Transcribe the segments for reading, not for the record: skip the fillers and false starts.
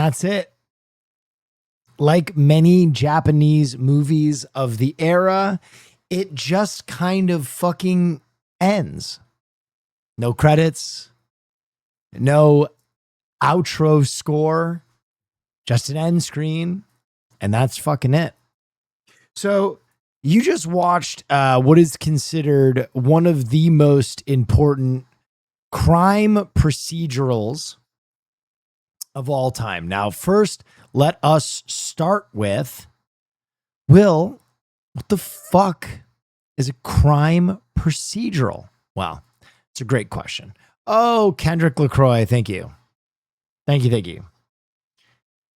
that's it. Like many Japanese movies of the era, it just kind of fucking ends. No credits, no outro score, just an end screen, and that's fucking it. So you just watched what is considered one of the most important crime procedurals of all time. Now, first, let us start with, Will, what the fuck is a crime procedural? Well, it's a great question. Oh, Kendrick LaCroix, thank you. Thank you.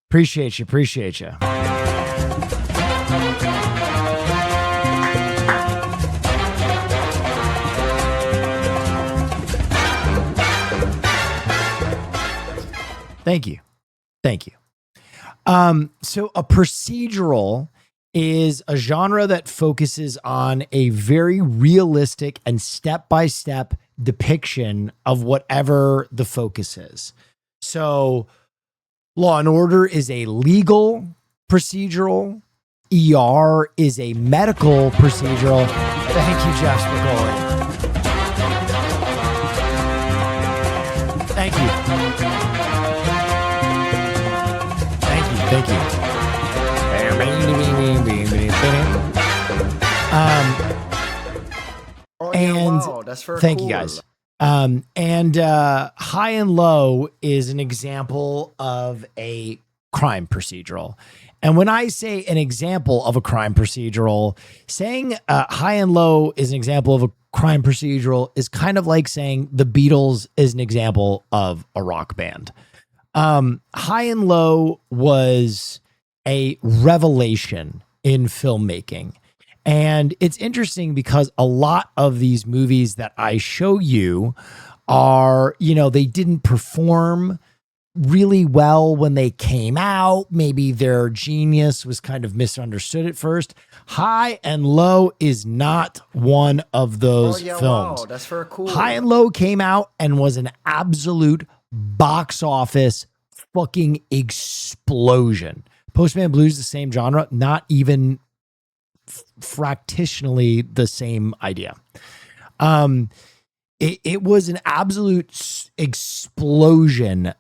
Appreciate you. Thank you. So a procedural is a genre that focuses on a very realistic and step-by-step depiction of whatever the focus is. So Law and Order is a legal procedural. ER is a medical procedural. Thank you, Jeff Spicoli. Thank you. Wow, that's very thank cool. you guys. High and Low is an example of a crime procedural. And when I say an example of a crime procedural, saying High and Low is an example of a crime procedural is kind of like saying the Beatles is an example of a rock band. High and Low was a revelation in filmmaking. And it's interesting because a lot of these movies that I show you are, they didn't perform really well when they came out. Maybe their genius was kind of misunderstood at first. High and Low is not one of those films. Wow, that's very cool. High and Low came out and was an absolute box office fucking explosion. Postman Blues, the same genre, not even fractionally the same idea. It was an absolute explosion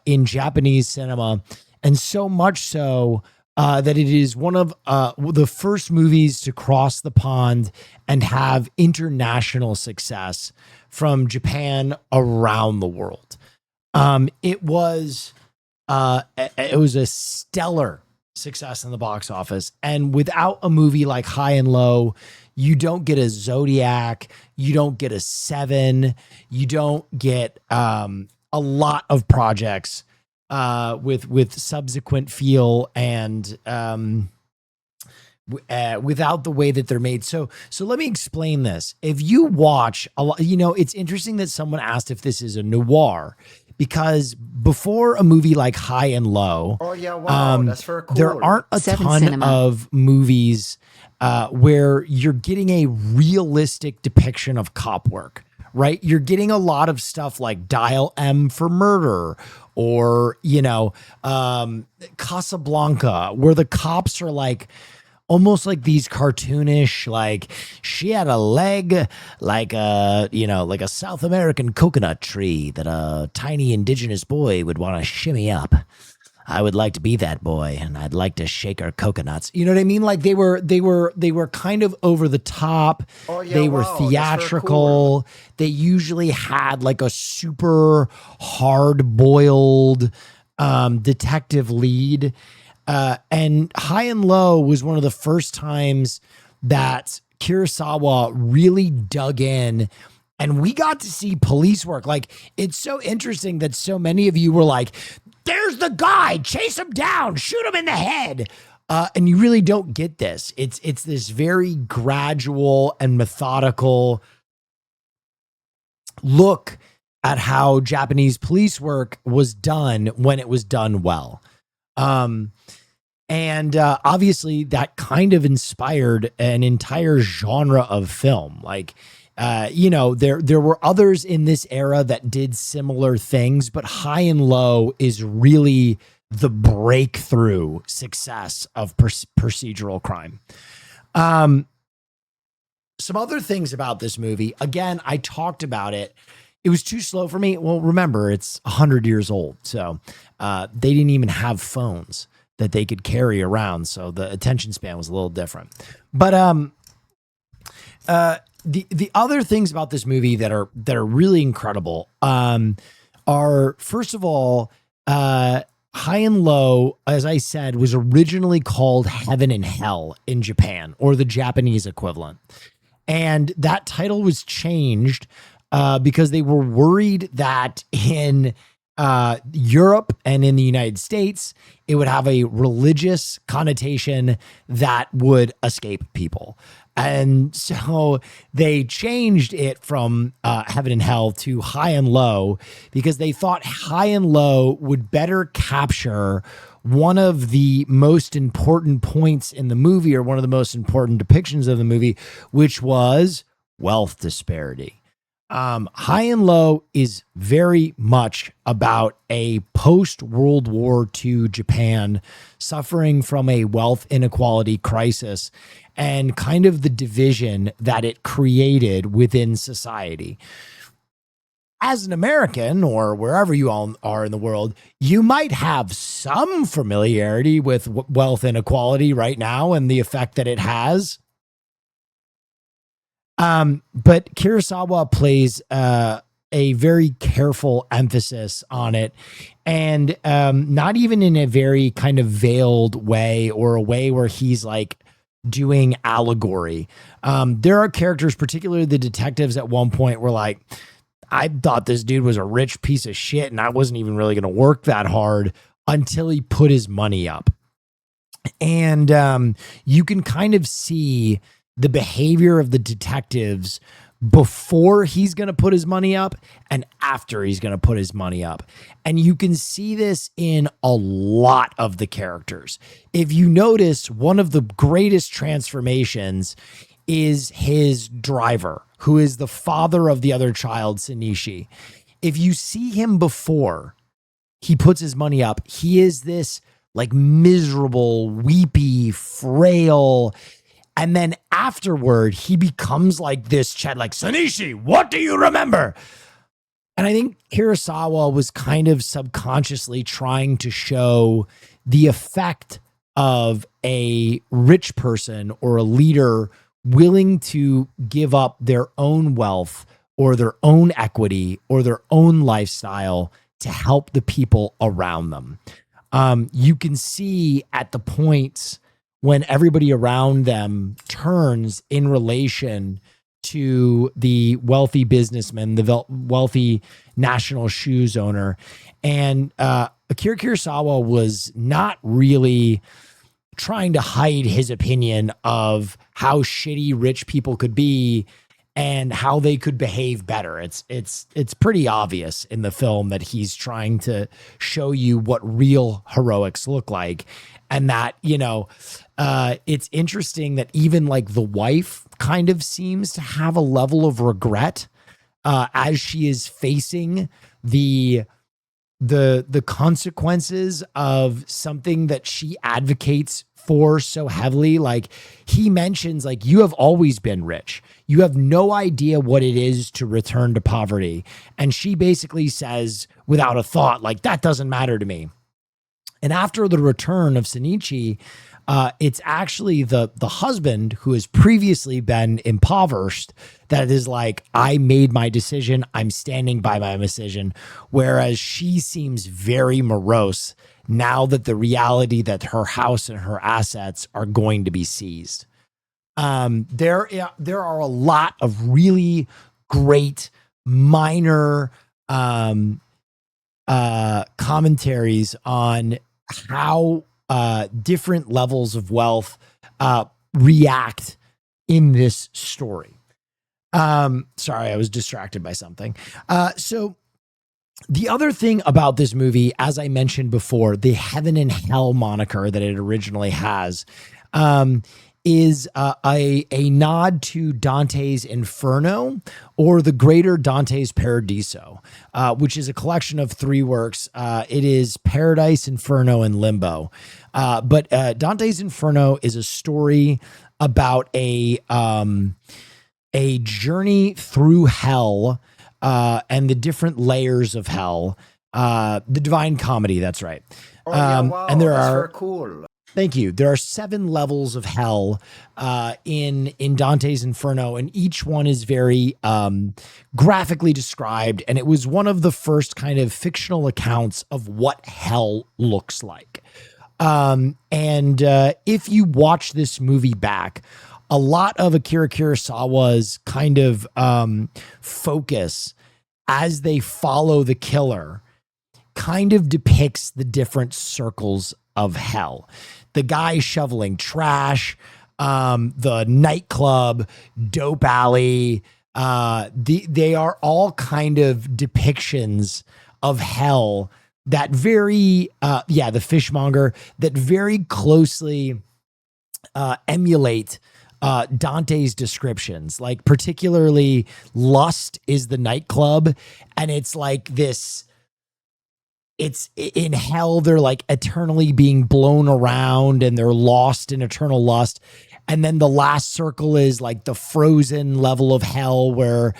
in Japanese cinema, and so much so that it is one of the first movies to cross the pond and have international success from Japan around the world. It was a stellar success in the box office, and without a movie like High and Low, you don't get a Zodiac, you don't get a Seven, you don't get a lot of projects with subsequent feel and without the way that they're made. So let me explain this. If you watch a lot, it's interesting that someone asked if this is a noir, because before a movie like High and Low, that's very cool. there aren't a ton of movies where you're getting a realistic depiction of cop work, right? You're getting a lot of stuff like Dial M for Murder or, Casablanca, where the cops are like, almost like these cartoonish, like she had a leg like a South American coconut tree that a tiny indigenous boy would want to shimmy up. I would like to be that boy, and I'd like to shake her coconuts. You know what I mean? Like they were kind of over the top. They were theatrical. Cool. They usually had like a super hard boiled detective lead. And High and Low was one of the first times that Kurosawa really dug in, and we got to see police work. Like, it's so interesting that so many of you were like, there's the guy, chase him down, shoot him in the head. And you really don't get this. It's this very gradual and methodical look at how Japanese police work was done when it was done well. And obviously that kind of inspired an entire genre of film. Like, there were others in this era that did similar things, but High and Low is really the breakthrough success of procedural crime. Some other things about this movie. Again, I talked about it. It was too slow for me. Well, remember, it's 100 years old. So they didn't even have phones that they could carry around. So the attention span was a little different. But the other things about this movie that are really incredible are, first of all, High and Low, as I said, was originally called Heaven and Hell in Japan, or the Japanese equivalent. And that title was changed because they were worried that in Europe and in the United States, it would have a religious connotation that would escape people. And so they changed it from Heaven and Hell to High and Low because they thought High and Low would better capture one of the most important points in the movie, or one of the most important depictions of the movie, which was wealth disparity. High and Low is very much about a post-World War II Japan suffering from a wealth inequality crisis and kind of the division that it created within society. As an American, or wherever you all are in the world, you might have some familiarity with wealth inequality right now and the effect that it has. But Kurosawa plays a very careful emphasis on it, and not even in a very kind of veiled way, or a way where he's like doing allegory. There are characters, particularly the detectives, at one point were like, I thought this dude was a rich piece of shit and I wasn't even really going to work that hard until he put his money up. And you can kind of see the behavior of the detectives before he's going to put his money up and after he's going to put his money up. And you can see this in a lot of the characters. If you notice, one of the greatest transformations is his driver, who is the father of the other child, Shinichi. If you see him before he puts his money up, he is this like miserable, weepy, frail. And then afterward, he becomes like this Chad, like, Shinichi, what do you remember? And I think Kurosawa was kind of subconsciously trying to show the effect of a rich person or a leader willing to give up their own wealth or their own equity or their own lifestyle to help the people around them. You can see at the points when everybody around them turns in relation to the wealthy businessman, the wealthy national shoes owner. And Akira Kurosawa was not really trying to hide his opinion of how shitty rich people could be and how they could behave better. It's pretty obvious in the film that he's trying to show you what real heroics look like. And that, you know, it's interesting that even like the wife kind of seems to have a level of regret as she is facing the consequences of something that she advocates for so heavily. Like he mentions, like, you have always been rich. You have no idea what it is to return to poverty. And she basically says without a thought, like, that doesn't matter to me. And after the return of Shinichi, it's actually the husband who has previously been impoverished that is like, I made my decision. I'm standing by my decision. Whereas she seems very morose now that the reality that her house and her assets are going to be seized. There are a lot of really great minor commentaries on how different levels of wealth react in this story. Sorry, I was distracted by something. So the other thing about this movie, as I mentioned before, the Heaven and Hell moniker that it originally has, is a nod to Dante's Inferno, or the Greater Dante's Paradiso, which is a collection of 3 works. It is Paradise, Inferno, and Limbo. But Dante's Inferno is a story about a journey through hell, and the different layers of hell. The Divine Comedy, that's right. Oh yeah, wow, And there that's are very cool. Thank you. There are 7 levels of hell in Dante's Inferno, and each one is very graphically described. And it was one of the first kind of fictional accounts of what hell looks like. And if you watch this movie back, a lot of Akira Kurosawa's kind of focus as they follow the killer kind of depicts the different circles of hell. The guy shoveling trash, the nightclub, dope alley, they are all kind of depictions of hell that very, the fishmonger, that very closely emulate Dante's descriptions. Like, particularly Lust is the nightclub, and it's like this, it's in hell, they're like eternally being blown around and they're lost in eternal lust. And then the last circle is like the frozen level of hell, where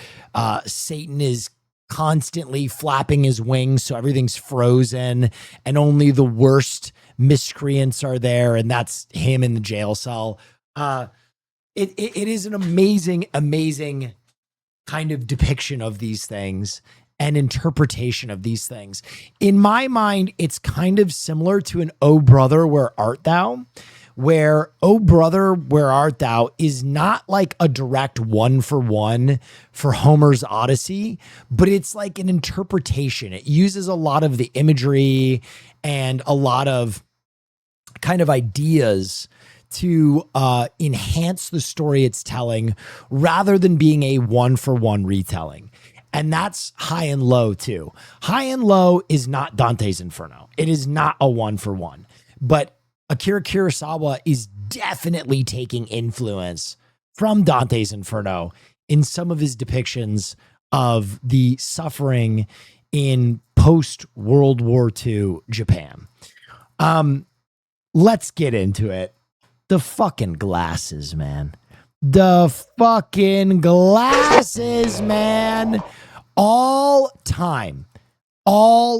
Satan is constantly flapping his wings, so everything's frozen and only the worst miscreants are there, and that's him in the jail cell. It is an amazing kind of depiction of these things and interpretation of these things. In my mind, it's kind of similar to an "Oh Brother, Where Art Thou?", where "Oh Brother, Where Art Thou" is not like a direct 1-for-1 for Homer's Odyssey, but it's like an interpretation. It uses a lot of the imagery and a lot of kind of ideas to enhance the story it's telling, rather than being a 1-for-1 retelling. And that's High and Low too. High and Low is not Dante's Inferno. It is not a 1-for-1. But Akira Kurosawa is definitely taking influence from Dante's Inferno in some of his depictions of the suffering in post-World War II Japan. Let's get into it. The fucking glasses, man. The fucking glasses, man. All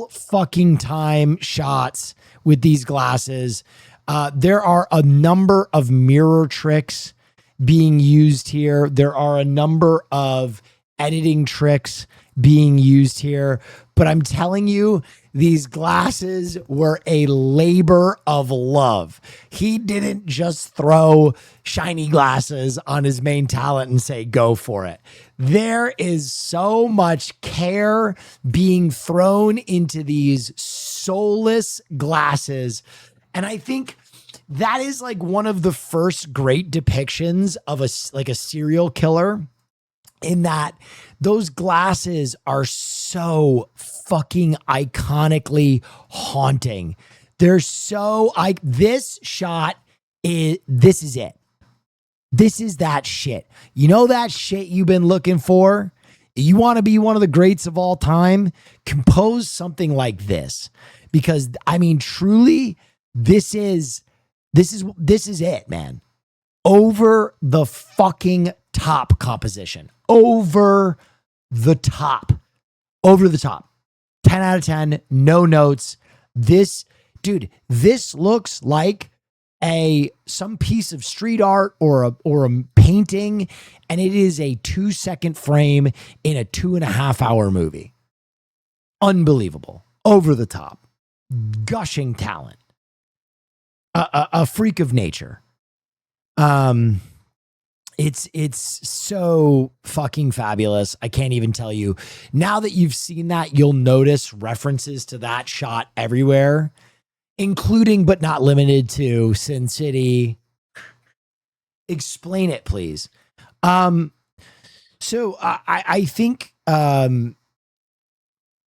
fucking time shots with these glasses. There are a number of mirror tricks being used here. There are a number of editing tricks being used here. But I'm telling you, these glasses were a labor of love. He didn't just throw shiny glasses on his main talent and say, go for it. There is so much care being thrown into these soulless glasses. And I think that is like one of the first great depictions of a serial killer, in that those glasses are so fucking iconically haunting. They're so this shot is, this is it. This is that shit. You know that shit you've been looking for? You want to be one of the greats of all time? Compose something like this. Because I mean, truly, this is it, man. Over the fucking top composition. Over the top. 10 out of 10, no notes. This looks like some piece of street art or a painting, and it is a 2-second frame in a 2.5-hour movie. Unbelievable. Over the top. Gushing talent. A freak of nature. It's so fucking fabulous. I can't even tell you. Now that you've seen that, you'll notice references to that shot everywhere, including but not limited to Sin City. Explain it, please. So I think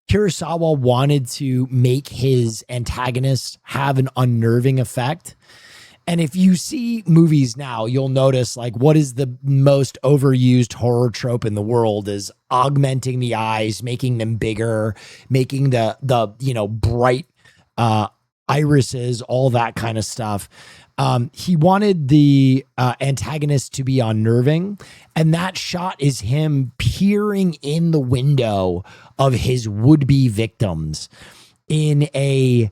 Kurosawa wanted to make his antagonist have an unnerving effect. And if you see movies now, you'll notice like what is the most overused horror trope in the world is augmenting the eyes, making them bigger, making the bright uh irises, all that kind of stuff. He wanted the antagonist to be unnerving, and that shot is him peering in the window of his would-be victims in a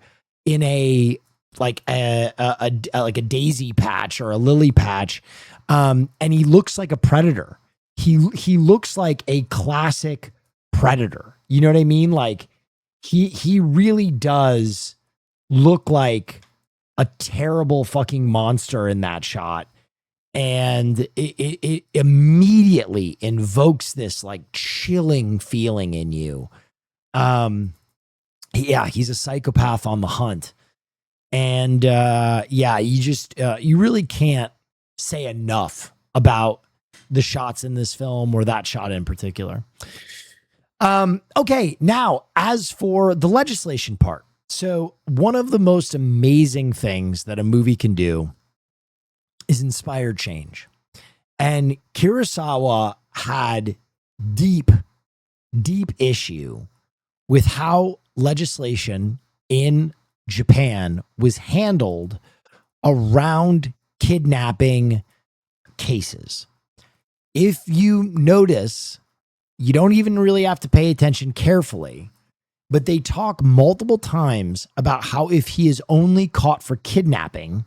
like like a daisy patch or a lily patch, and he looks like a predator. He looks like a classic predator. You know what I mean? Like he really does look like a terrible fucking monster in that shot. And it immediately invokes this like chilling feeling in you. Yeah, he's a psychopath on the hunt. And yeah, you really can't say enough about the shots in this film or that shot in particular. Okay, now as for the legislation part. So one of the most amazing things that a movie can do is inspire change. And Kurosawa had deep, deep issue with how legislation in Japan was handled around kidnapping cases. If you notice, you don't even really have to pay attention carefully, but they talk multiple times about how if he is only caught for kidnapping,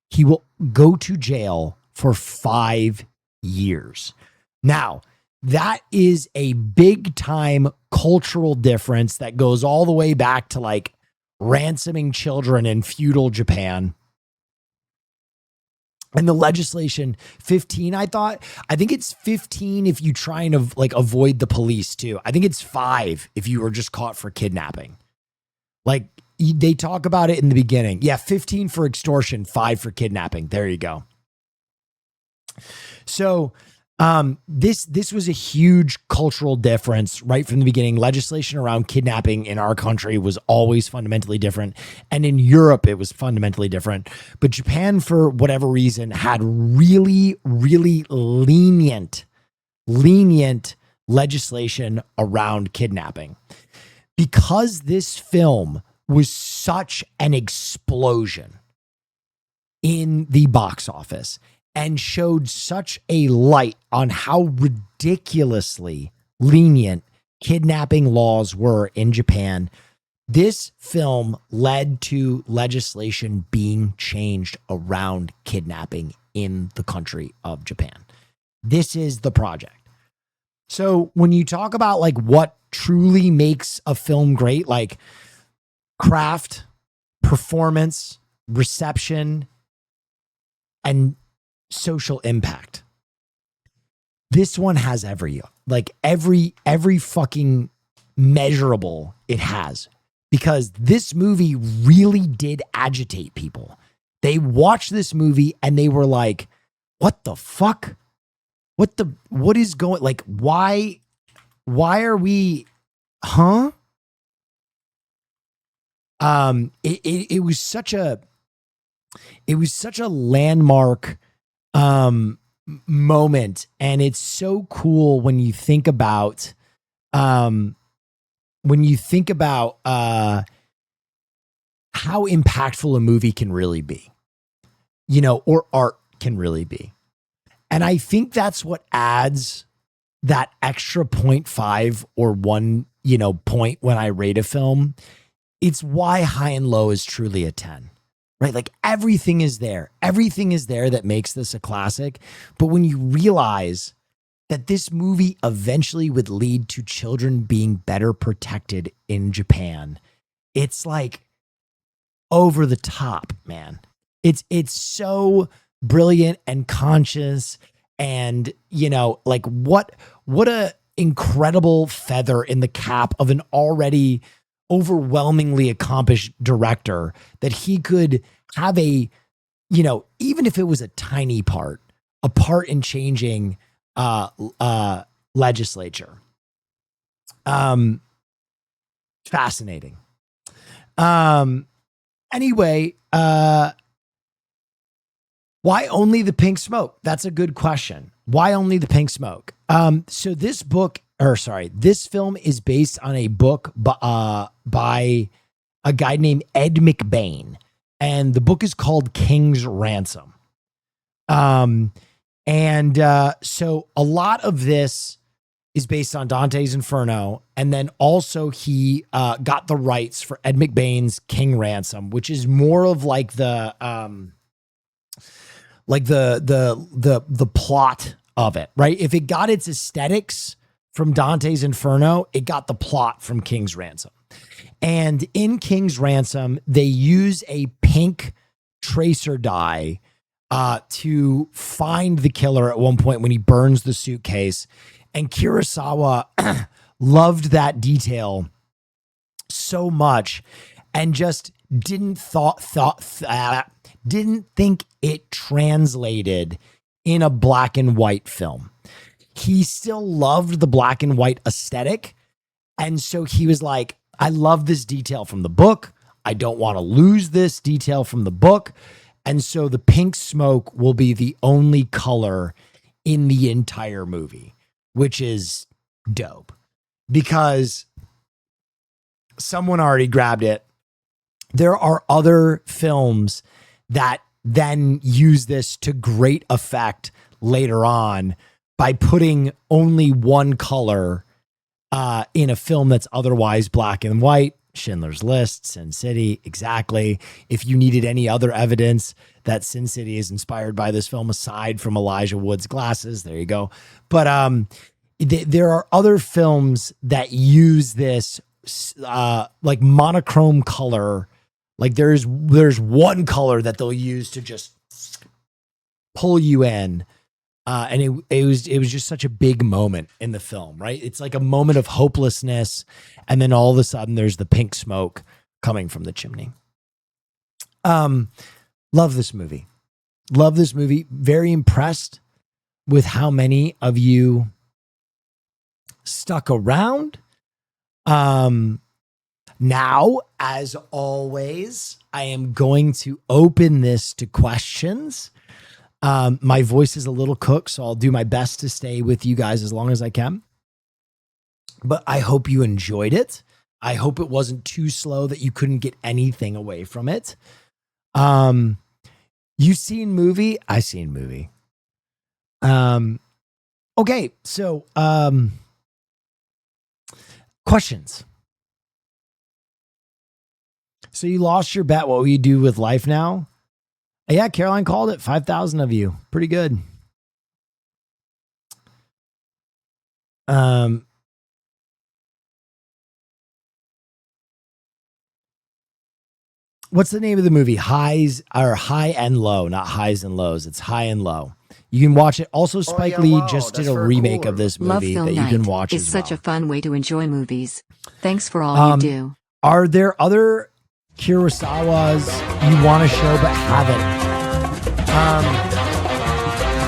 he will go to jail for 5 years. Now, that is a big time cultural difference that goes all the way back to like ransoming children in feudal Japan. And the legislation 15, I think it's 15 if you try and like avoid the police too. I think it's 5 if you were just caught for kidnapping. Like they talk about it in the beginning. Yeah, 15 for extortion, 5 for kidnapping. There you go. So this was a huge cultural difference right from the beginning. Legislation around kidnapping in our country was always fundamentally different. And in Europe, it was fundamentally different. But Japan, for whatever reason, had really, really lenient legislation around kidnapping. Because this film was such an explosion in the box office and showed such a light on how ridiculously lenient kidnapping laws were in Japan, this film led to legislation being changed around kidnapping in the country of Japan. This is the project. So when you talk about like what truly makes a film great, like craft, performance, reception, and social impact, this one has every fucking measurable it has, because this movie really did agitate people. They watched this movie and they were like, what the fuck? What is going, like, why are we, huh? It was such a landmark moment, and it's so cool when you think about how impactful a movie can really be, or art can really be. And I think that's what adds that extra 0.5 or 1, point when I rate a film. It's why High and Low is truly a 10. Right? Like everything is there. Everything is there that makes this a classic. But when you realize that this movie eventually would lead to children being better protected in Japan, it's like over the top, man. It's so brilliant and conscious, and like what a incredible feather in the cap of an already overwhelmingly accomplished director, that he could have a, even if it was a tiny part, a part in changing legislature. Fascinating. Anyway, Why only the pink smoke? That's a good question. Why only the pink smoke? So this this film is based on a book by a guy named Ed McBain, and the book is called King's Ransom. So a lot of this is based on Dante's Inferno, and then also he got the rights for Ed McBain's King Ransom, which is more of like the plot of it, right? If it got its aesthetics from Dante's Inferno, it got the plot from King's Ransom. And in King's Ransom, they use a pink tracer dye to find the killer at one point when he burns the suitcase. And Kurosawa loved that detail so much and just didn't think it translated in a black and white film. He still loved the black and white aesthetic. And so he was like, I love this detail from the book. I don't want to lose this detail from the book. And so the pink smoke will be the only color in the entire movie, which is dope because someone already grabbed it. There are other films that then use this to great effect later on by putting only one color in a film that's otherwise black and white. Schindler's List, Sin City, exactly. If you needed any other evidence that Sin City is inspired by this film aside from Elijah Wood's glasses, there you go. But there are other films that use this like monochrome color. Like there's one color that they'll use to just pull you in. And it was just such a big moment in the film, right? It's like a moment of hopelessness. And then all of a sudden there's the pink smoke coming from the chimney. Love this movie. Love this movie. Very impressed with how many of you stuck around. Now, as always, I am going to open this to questions. My voice is a little cooked, so I'll do my best to stay with you guys as long as I can. But I hope you enjoyed it. I hope it wasn't too slow that you couldn't get anything away from it. You seen movie? I seen movie. Okay, so questions. So you lost your bet. What will you do with life now? Yeah, Caroline called it. 5,000 of you. Pretty good. What's the name of the movie? High and Low, not Highs and Lows. It's High and Low. You can watch it. Also, Spike Lee just did a remake of this movie that you can watch as well. It's such a fun way to enjoy movies. Thanks for all you do. Are there other Kurosawas you want to show but haven't?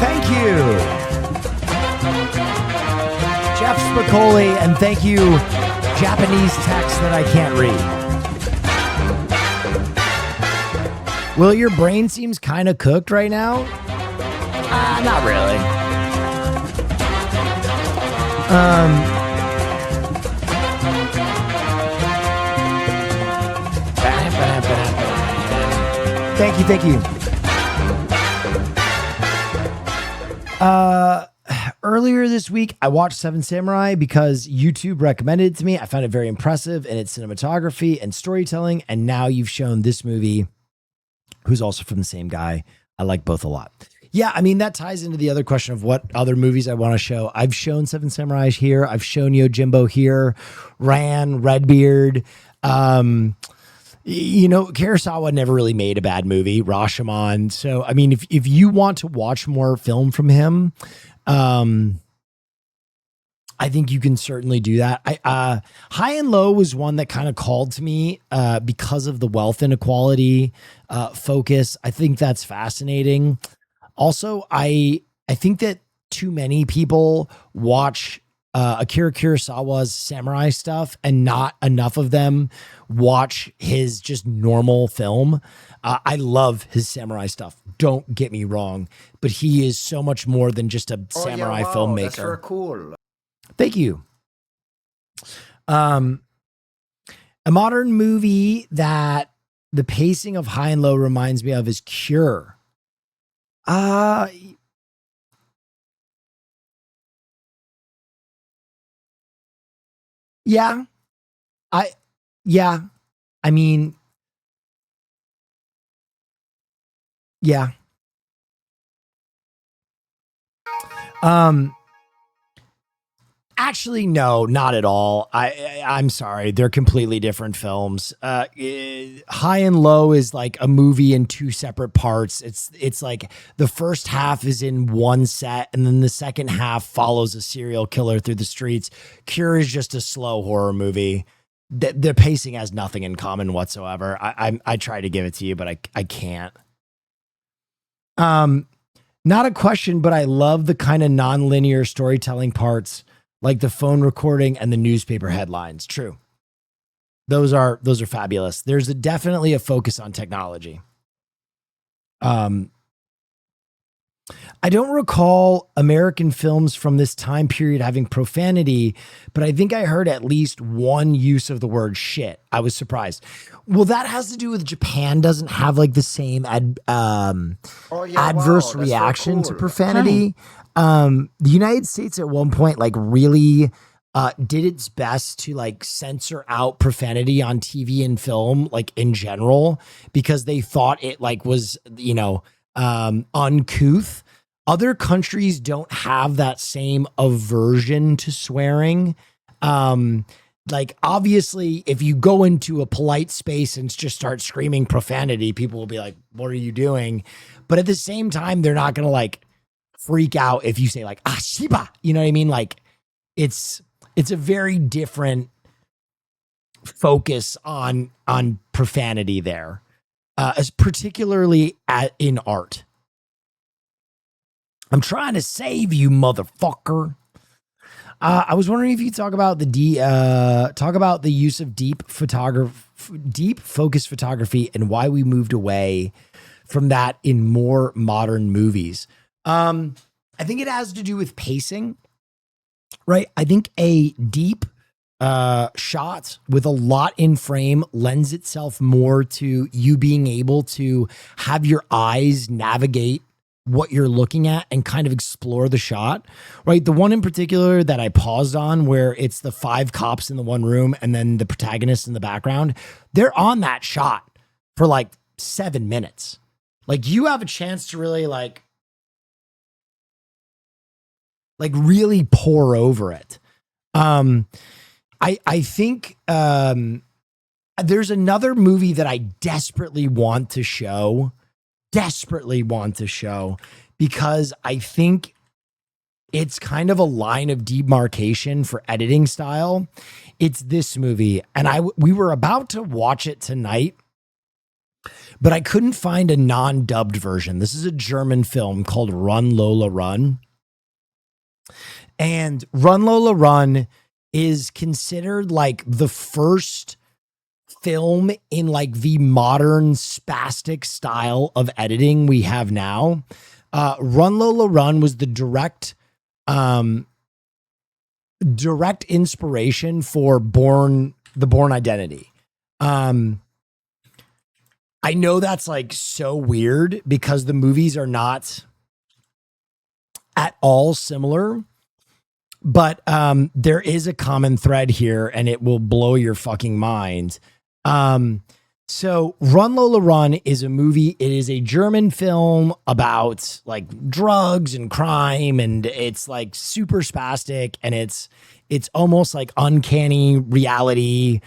Thank you, Jeff Spicoli, and thank you, Japanese text that I can't read. Will, your brain seems kind of cooked right now? Not really. Thank you. Earlier this week, I watched Seven Samurai because YouTube recommended it to me. I found it very impressive in its cinematography and storytelling. And now you've shown this movie, who's also from the same guy. I like both a lot. Yeah, I mean, that ties into the other question of what other movies I want to show. I've shown Seven Samurai here. I've shown Yojimbo here. Ran, Redbeard. Kurosawa never really made a bad movie. Rashomon. So, I mean, if you want to watch more film from him, I think you can certainly do that. High and Low was one that kind of called to me because of the wealth inequality focus. I think that's fascinating. Also, I think that too many people watch Akira Kurosawa's samurai stuff and not enough of them watch his just normal film. I love his samurai stuff. Don't get me wrong, but he is so much more than just a samurai filmmaker. That's very cool. Thank you. A modern movie that the pacing of high and low reminds me of is Cure. Yeah. I mean, yeah. Actually, no, not at all. I'm sorry. They're completely different films. High and Low is like a movie in two separate parts. It's like the first half is in one set, and then the second half follows a serial killer through the streets. Cure is just a slow horror movie. The pacing has nothing in common whatsoever. I try to give it to you, but I can't. Not a question, but I love the kind of non-linear storytelling parts, like the phone recording and the newspaper headlines. True. Those are fabulous. There's definitely a focus on technology. I don't recall American films from this time period having profanity, but I think I heard at least one use of the word shit. I was surprised. Well, that has to do with Japan doesn't have like the same adverse reaction to profanity. The United States at one point like really did its best to like censor out profanity on TV and film, like in general, because they thought it like was, uncouth. Other countries don't have that same aversion to swearing. Like obviously if you go into a polite space and just start screaming profanity, people will be like, what are you doing? But at the same time, they're not going to like freak out if you say like, shiba, you know what I mean? Like it's a very different focus on profanity there, as particularly in art. I'm trying to save you, motherfucker. I was wondering if you could talk about the use of deep focus photography and why we moved away from that in more modern movies. I think it has to do with pacing, right? I think a deep shot with a lot in frame lends itself more to you being able to have your eyes navigate what you're looking at and kind of explore the shot, right? The one in particular that I paused on where it's the 5 cops in the one room and then the protagonist in the background, they're on that shot for like 7 minutes. Like you have a chance to really like really pour over it. I think there's another movie that I desperately want to show because I think it's kind of a line of demarcation for editing style. It's this movie, and we were about to watch it tonight, but I couldn't find a non-dubbed version. This is a German film called Run Lola Run. And Run Lola Run is considered like the first film in like the modern spastic style of editing we have now. Run Lola Run was the direct inspiration for the Bourne Identity. I know that's like so weird because the movies are not at all similar, but there is a common thread here and it will blow your fucking mind. So Run Lola Run is a movie. It is a German film about like drugs and crime, and it's like super spastic, and it's almost like uncanny reality.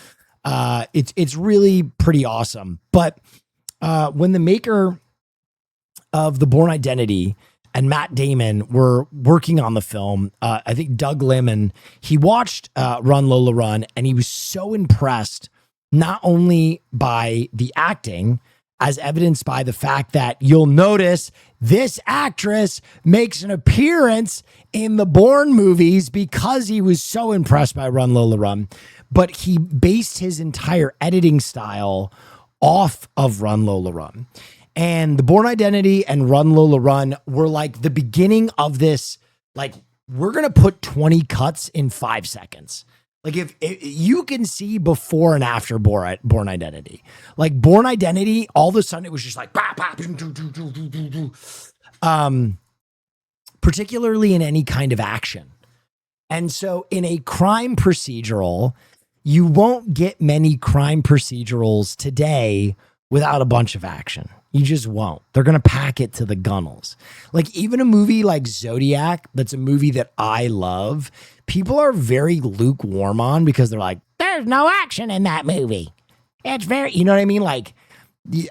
It's really pretty awesome. But when the maker of The Bourne Identity and Matt Damon were working on the film, I think Doug Liman, he watched Run Lola Run, and he was so impressed not only by the acting as evidenced by the fact that you'll notice this actress makes an appearance in the Bourne movies because he was so impressed by Run Lola Run, but he based his entire editing style off of Run Lola Run. And the Bourne Identity and Run Lola Run were like the beginning of this, like, we're going to put 20 cuts in 5 seconds. Like if you can see before and after Bourne Identity, like Bourne Identity, all of a sudden it was just like, particularly in any kind of action. And so in a crime procedural, you won't get many crime procedurals today without a bunch of action. You just won't. They're going to pack it to the gunnels. Like even a movie like Zodiac, that's a movie that I love, people are very lukewarm on because they're like, there's no action in that movie. It's very, you know what I mean? Like,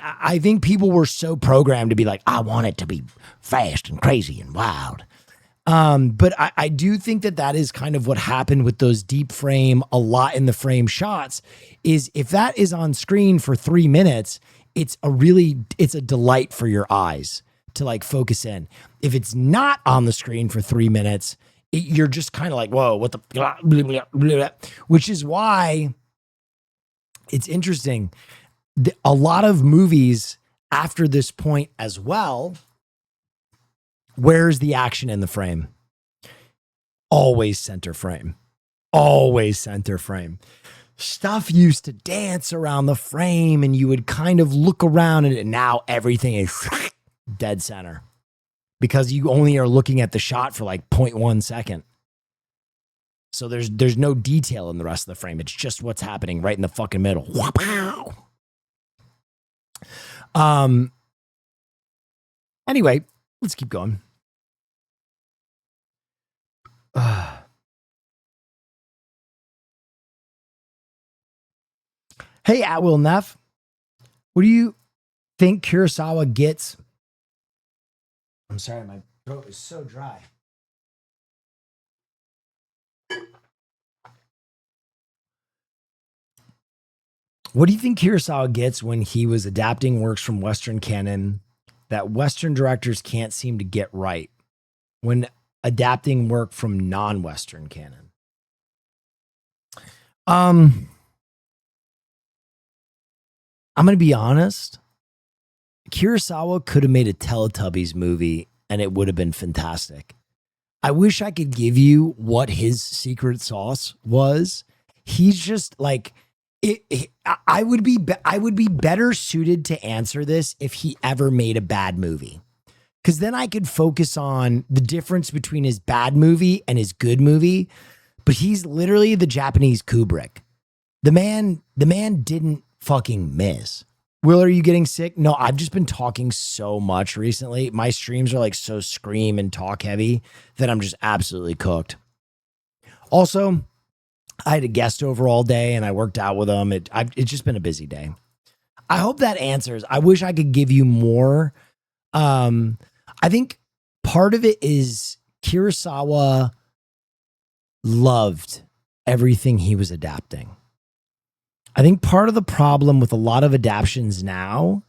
I think people were so programmed to be like, I want it to be fast and crazy and wild. But I do think that is kind of what happened with those deep frame, a lot in the frame shots, is if that is on screen for 3 minutes, it's a delight for your eyes to like focus in. If it's not on the screen for 3 minutes, you're just kind of like, whoa, what the, blah, blah, blah, blah. Which is why it's interesting. A lot of movies after this point as well, where's the action in the frame? Always center frame. Always center frame. Stuff used to dance around the frame and you would kind of look around and now everything is dead center because you only are looking at the shot for like 0.1 second. So there's no detail in the rest of the frame. It's just what's happening right in the fucking middle. Anyway, let's keep going. Hey, at Will Neff, what do you think Kurosawa gets? I'm sorry, my throat is so dry. What do you think Kurosawa gets when he was adapting works from Western canon that Western directors can't seem to get right when adapting work from non-Western canon? I'm going to be honest. Kurosawa could have made a Teletubbies movie and it would have been fantastic. I wish I could give you what his secret sauce was. He's just like, I would be better suited to answer this if he ever made a bad movie. Because then I could focus on the difference between his bad movie and his good movie. But he's literally the Japanese Kubrick. The man didn't fucking miss. Will, are you getting sick? No, I've just been talking so much recently. My streams are like so scream and talk heavy that I'm just absolutely cooked. Also, I had a guest over all day and I worked out with them. It's just been a busy day. I hope that answers. I wish I could give you more. I think part of it is Kurosawa loved everything he was adapting. I think part of the problem with a lot of adaptions now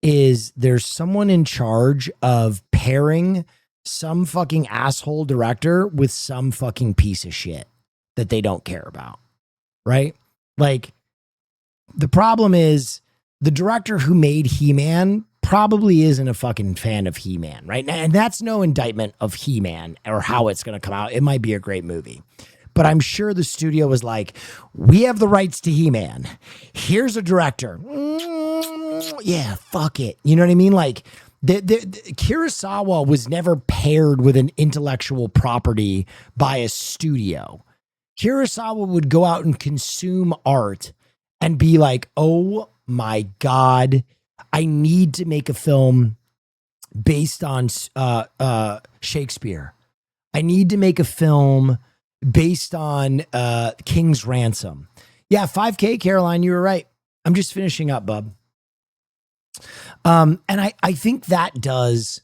is there's someone in charge of pairing some fucking asshole director with some fucking piece of shit that they don't care about, right? Like, the problem is the director who made He-Man probably isn't a fucking fan of He-Man, right? And that's no indictment of He-Man or how it's going to come out. It might be a great movie. But I'm sure the studio was like, we have the rights to He-Man. Here's a director. Yeah, fuck it. You know what I mean? Like, the Kurosawa was never paired with an intellectual property by a studio. Kurosawa would go out and consume art and be like, oh my God, I need to make a film based on Shakespeare. I need to make a film based on King's Ransom. Yeah, 5K, Caroline, you were right. I'm just finishing up, bub. And I think that does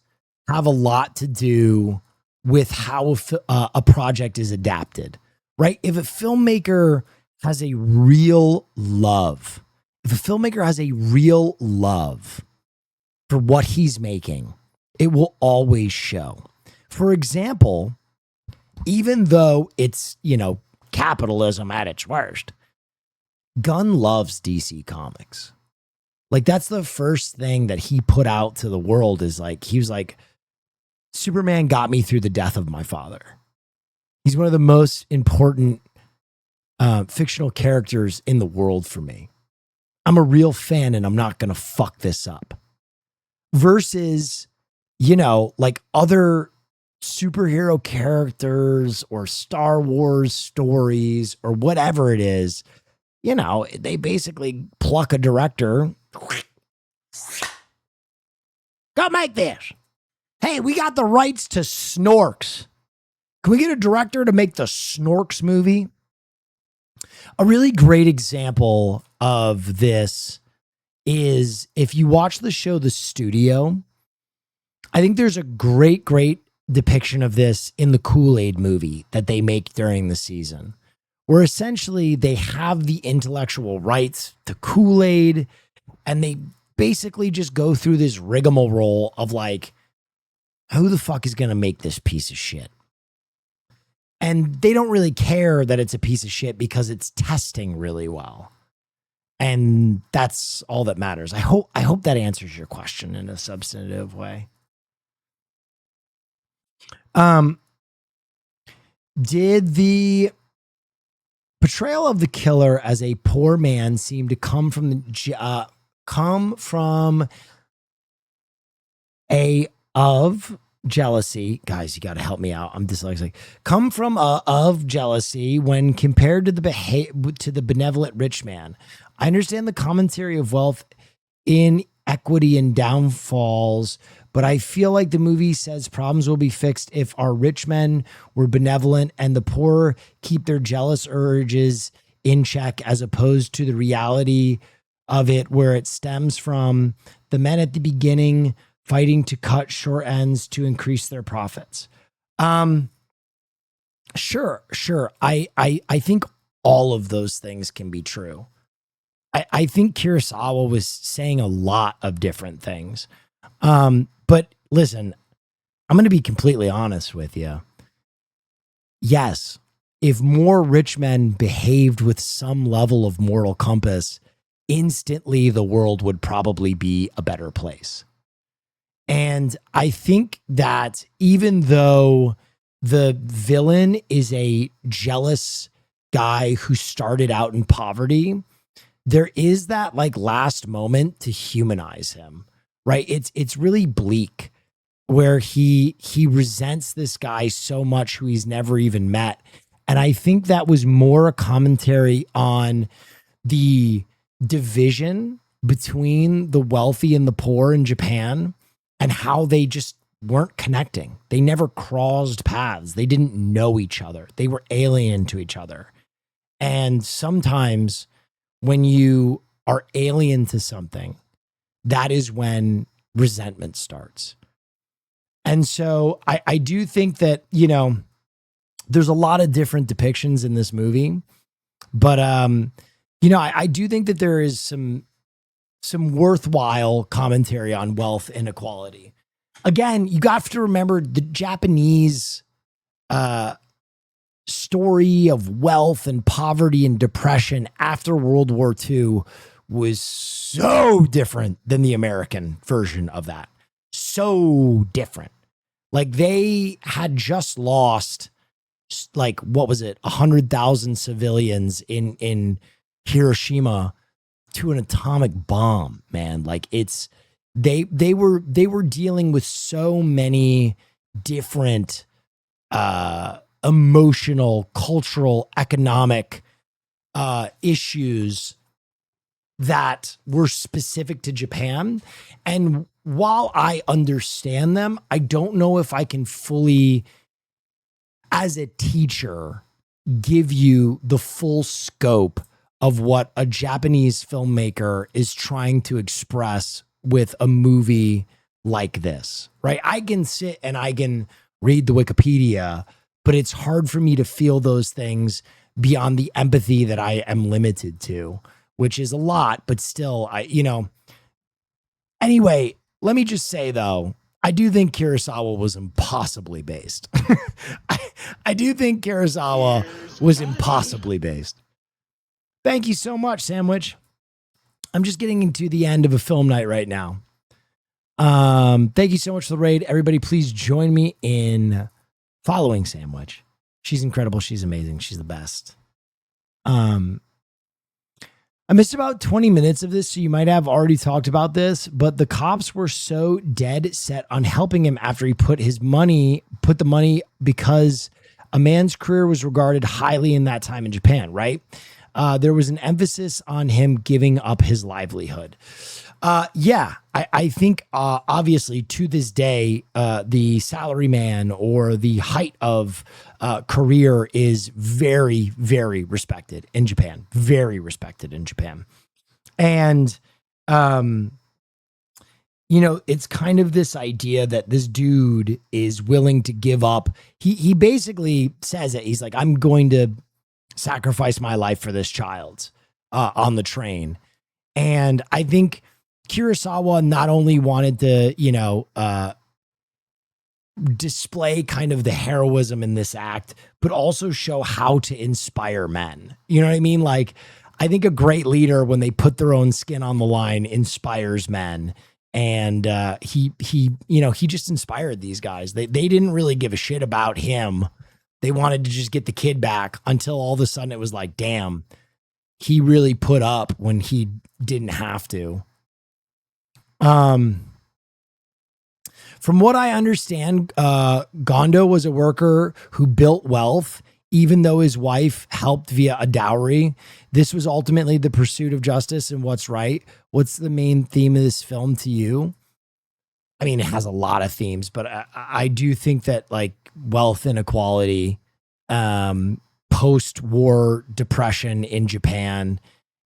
have a lot to do with how a project is adapted, right? If a filmmaker has a real love if a filmmaker has a real love for what he's making, it will always show. For example, even though it's, capitalism at its worst, Gunn loves DC Comics. Like, that's the first thing that he put out to the world is like, he was like, Superman got me through the death of my father. He's one of the most important fictional characters in the world for me. I'm a real fan and I'm not going to fuck this up. Versus, like other superhero characters or Star Wars stories or whatever it is, they basically pluck a director. Go make this. Hey, we got the rights to Snorks. Can we get a director to make the Snorks movie? A really great example of this is if you watch the show The Studio, I think there's a great depiction of this in the Kool-Aid movie that they make during the season, where essentially they have the intellectual rights to Kool-Aid and they basically just go through this rigmarole of like, who the fuck is going to make this piece of shit? And they don't really care that it's a piece of shit because it's testing really well. And that's all that matters. I hope that answers your question in a substantive way. Did the portrayal of the killer as a poor man seem to come from jealousy? Guys, you got to help me out. I'm dyslexic. Come from of jealousy when compared to the benevolent rich man. I understand the commentary of wealth, inequity, and downfalls, but I feel like the movie says problems will be fixed if our rich men were benevolent and the poor keep their jealous urges in check, as opposed to the reality of it where it stems from the men at the beginning fighting to cut short ends to increase their profits. Sure. I think all of those things can be true. I think Kurosawa was saying a lot of different things. But listen, I'm going to be completely honest with you. Yes, if more rich men behaved with some level of moral compass, instantly the world would probably be a better place. And I think that even though the villain is a jealous guy who started out in poverty, there is that like last moment to humanize him, right? It's really bleak where he resents this guy so much who he's never even met. And I think that was more a commentary on the division between the wealthy and the poor in Japan and how they just weren't connecting. They never crossed paths. They didn't know each other. They were alien to each other. And sometimes when you are alien to something, that is when resentment starts. And so I do think that, there's a lot of different depictions in this movie, but, I do think that there is some worthwhile commentary on wealth inequality. Again, you got to remember the Japanese story of wealth and poverty and depression after World War II was so different than the American version of that. So different. Like they had just lost, like, what was it? 100,000 civilians in Hiroshima to an atomic bomb, man. Like they were dealing with so many different emotional, cultural, economic issues that were specific to Japan. And while I understand them, I don't know if I can fully, as a teacher, give you the full scope of what a Japanese filmmaker is trying to express with a movie like this, right? I can sit and I can read the Wikipedia, but it's hard for me to feel those things beyond the empathy that I am limited to which is a lot, but still, Anyway, let me just say though, I do think Kurosawa was impossibly based. I do think Kurosawa was impossibly based. Thank you so much, Sandwich. I'm just getting into the end of a film night right now. Thank you so much for the raid. Everybody, please join me in following Sandwich. She's incredible. She's amazing. She's the best. I missed about 20 minutes of this, so you might have already talked about this, but the cops were so dead set on helping him after he put the money because a man's career was regarded highly in that time in Japan, right? There was an emphasis on him giving up his livelihood. I think obviously to this day, the salaryman or the height of career is very, very respected in Japan. Very respected in Japan. And, it's kind of this idea that this dude is willing to give up. He basically says it. He's like, I'm going to sacrifice my life for this child on the train. And I think Kurosawa not only wanted to, display kind of the heroism in this act, but also show how to inspire men. You know what I mean? Like, I think a great leader, when they put their own skin on the line, inspires men. And he just inspired these guys. They didn't really give a shit about him. They wanted to just get the kid back until all of a sudden it was like, damn, he really put up when he didn't have to. From what I understand, Gondo was a worker who built wealth, even though his wife helped via a dowry. This was ultimately the pursuit of justice and what's right. What's the main theme of this film to you? I mean, it has a lot of themes, but I do think that like wealth inequality, post-war depression in Japan,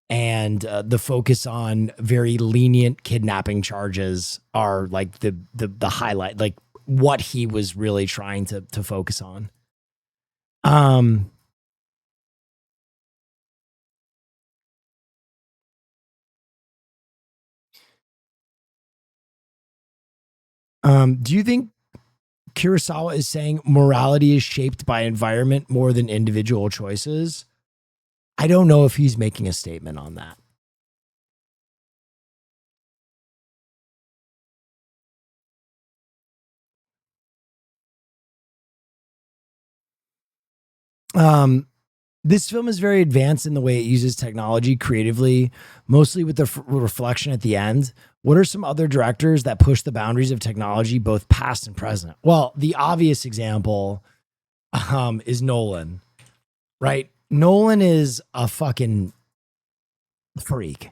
and the focus on very lenient kidnapping charges are like the highlight, like what he was really trying to focus on. Do you think Kurosawa is saying morality is shaped by environment more than individual choices? I don't know if he's making a statement on that. This film is very advanced in the way it uses technology creatively, mostly with the reflection at the end. What are some other directors that push the boundaries of technology, both past and present? Well, the obvious example is Nolan, right? Nolan is a fucking freak.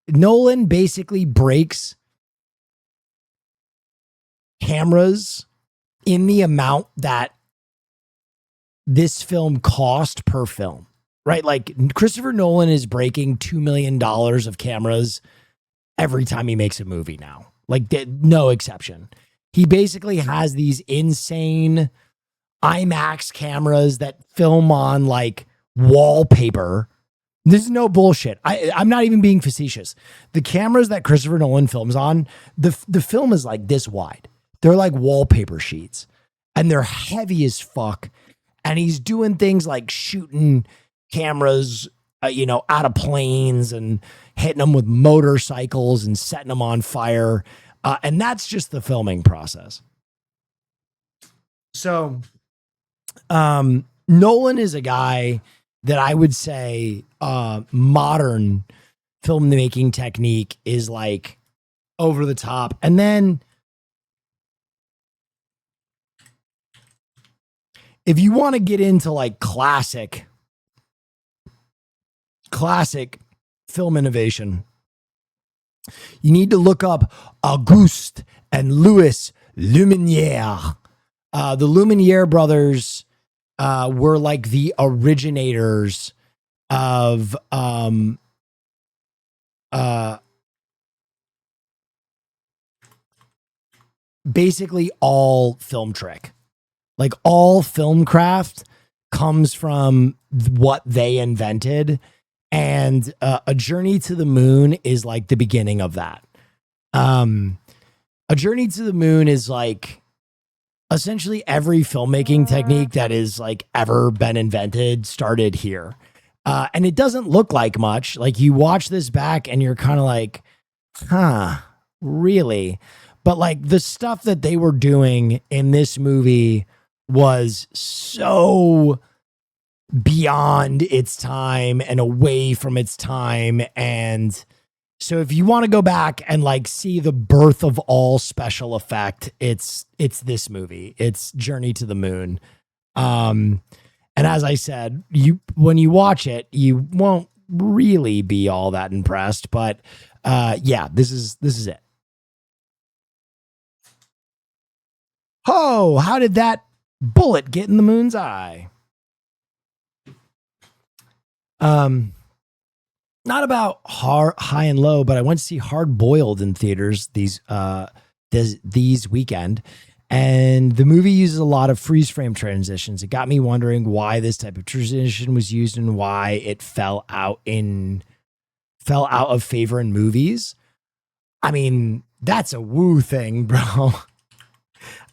Nolan basically breaks cameras in the amount that this film cost per film, right? Like Christopher Nolan is breaking $2 million of cameras every time he makes a movie now. Like no exception. He basically has these insane IMAX cameras that film on like wallpaper. This is no bullshit. I'm not even being facetious. The cameras that Christopher Nolan films on, the film is like this wide. They're like wallpaper sheets and they're heavy as fuck. And he's doing things like shooting cameras, out of planes and hitting them with motorcycles and setting them on fire. And that's just the filming process. So, Nolan is a guy that I would say modern filmmaking technique is like over the top. And then if you want to get into like classic film innovation, you need to look up Auguste and Louis Lumiere. The Lumiere brothers were like the originators of basically all film trick. Like all film craft comes from what they invented. And A Journey to the Moon is like the beginning of that. A Journey to the Moon is like essentially every filmmaking technique that is like ever been invented started here. And it doesn't look like much. Like you watch this back and you're kind of like, huh, really? But like the stuff that they were doing in this movie was so beyond its time and away from its time. And so if you want to go back and like see the birth of all special effect, it's this movie. It's Journey to the Moon. And as I said, when you watch it, you won't really be all that impressed, but yeah, this is it. Oh, how did that bullet get in the moon's eye? Not about high and low, but I went to see Hard Boiled in theaters these weekend, and the movie uses a lot of freeze frame transitions. It got me wondering why this type of transition was used and why it fell out of favor in movies. I mean, that's a woo thing, bro.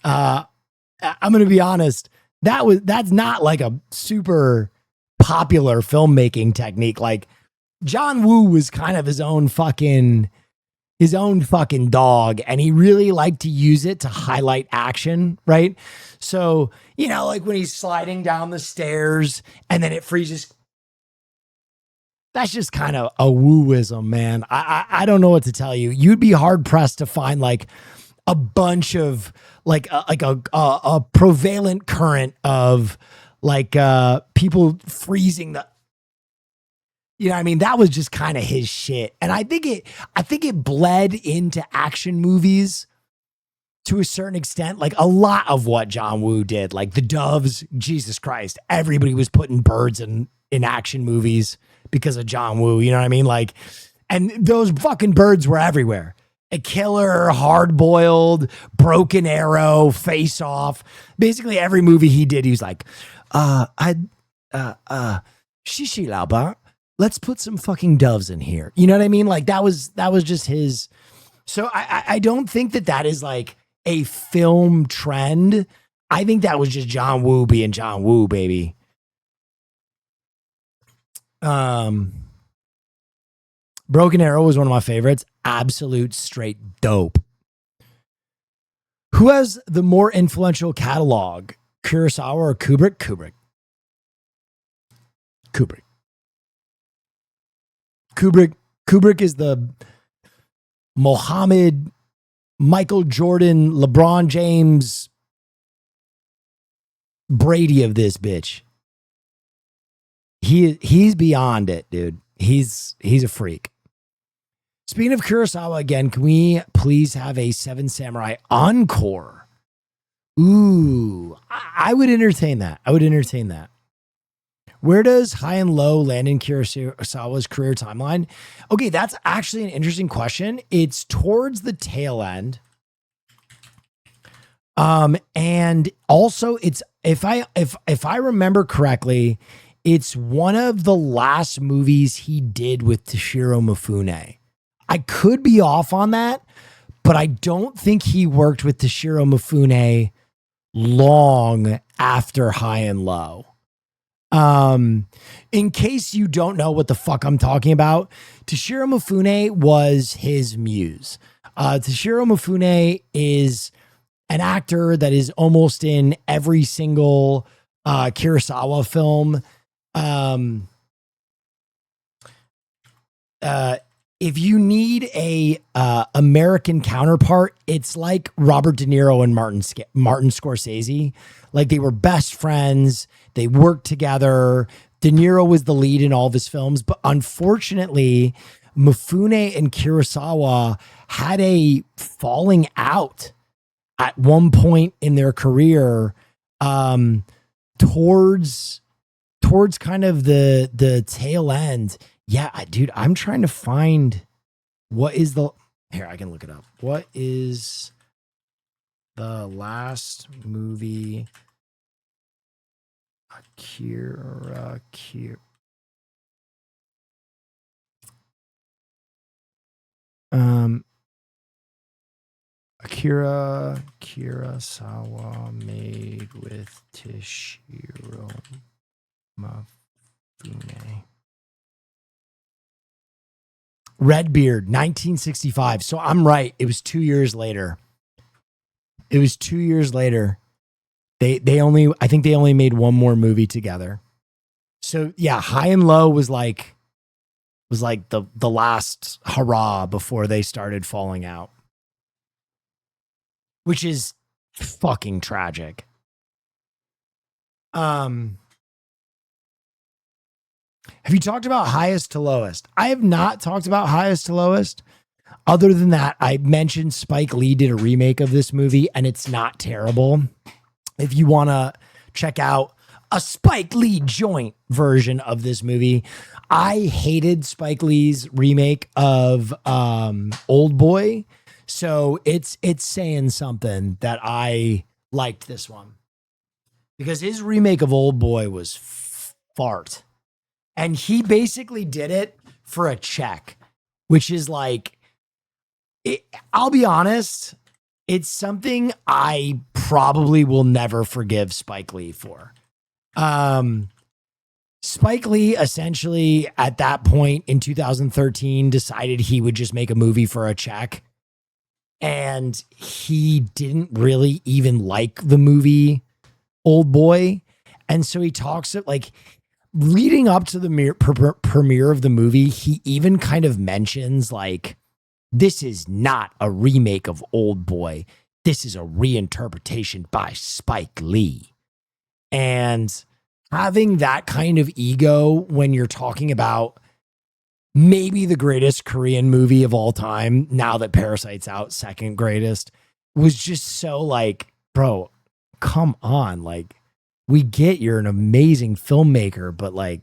I'm gonna be honest. That's not like a super popular filmmaking technique. Like John Woo was kind of his own fucking dog, and he really liked to use it to highlight action, right? So, like when he's sliding down the stairs and then it freezes. That's just kind of a wooism, man. I don't know what to tell you. You'd be hard pressed to find like a bunch of like a prevalent current of like people freezing the. I mean, that was just kind of his shit. And I think it bled into action movies to a certain extent. Like a lot of what John Woo did, like the Doves, Jesus Christ, everybody was putting birds in action movies because of John Woo. You know what I mean? Like, and those fucking birds were everywhere. A Killer, Hard Boiled, Broken Arrow, Face Off. Basically every movie he did, he was like, Shishi Lao Ba. Let's put some fucking doves in here. You know what I mean? Like that was just his. So I don't think that is like a film trend. I think that was just John Woo being John Woo, baby. Broken Arrow was one of my favorites. Absolute straight dope. Who has the more influential catalog? Kurosawa or Kubrick? Kubrick. Kubrick is the Mohammed, Michael Jordan, LeBron James, Brady of this bitch. He's beyond it, dude. He's a freak. Speaking of Kurosawa again, can we please have a Seven Samurai encore? Ooh, I would entertain that. Where does High and Low land in Kurosawa's career timeline? Okay, that's actually an interesting question. It's towards the tail end. And also it's if I remember correctly, it's one of the last movies he did with Toshiro Mifune. I could be off on that, but I don't think he worked with Toshiro Mifune long after High and Low. In case you don't know what the fuck I'm talking about, Toshiro Mifune was his muse. Toshiro Mifune is an actor that is almost in every single Kurosawa film. If you need a American counterpart, it's like Robert De Niro and Martin Scorsese. Like they were best friends. They worked together. De Niro was the lead in all of his films, but unfortunately, Mifune and Kurosawa had a falling out at one point in their career, towards kind of the tail end. Yeah, dude, I'm trying to find here, I can look it up. What is the last movie Akira Kurosawa made with Toshiro Mifune. Redbeard, 1965. So I'm right. It was 2 years later. It was 2 years later. I think they only made one more movie together. So yeah, High and Low was like the last hurrah before they started falling out, which is fucking tragic. Have you talked about Highest to Lowest? I have not talked about Highest to Lowest. Other than that, I mentioned Spike Lee did a remake of this movie, and it's not terrible. If you want to check out a Spike Lee joint version of this movie, I hated Spike Lee's remake of Old Boy, so it's saying something that I liked this one, because his remake of Old Boy was fart, and he basically did it for a check, which is like, I'll be honest, it's something I probably will never forgive Spike Lee for. Spike Lee essentially at that point in 2013 decided he would just make a movie for a check. And he didn't really even like the movie Old Boy. And so he talks it like leading up to the premiere of the movie. He even kind of mentions like, this is not a remake of Old Boy. This is a reinterpretation by Spike Lee. And having that kind of ego when you're talking about maybe the greatest Korean movie of all time, now that Parasite's out, second greatest, was just so like, bro, come on. Like, we get you're an amazing filmmaker, but like,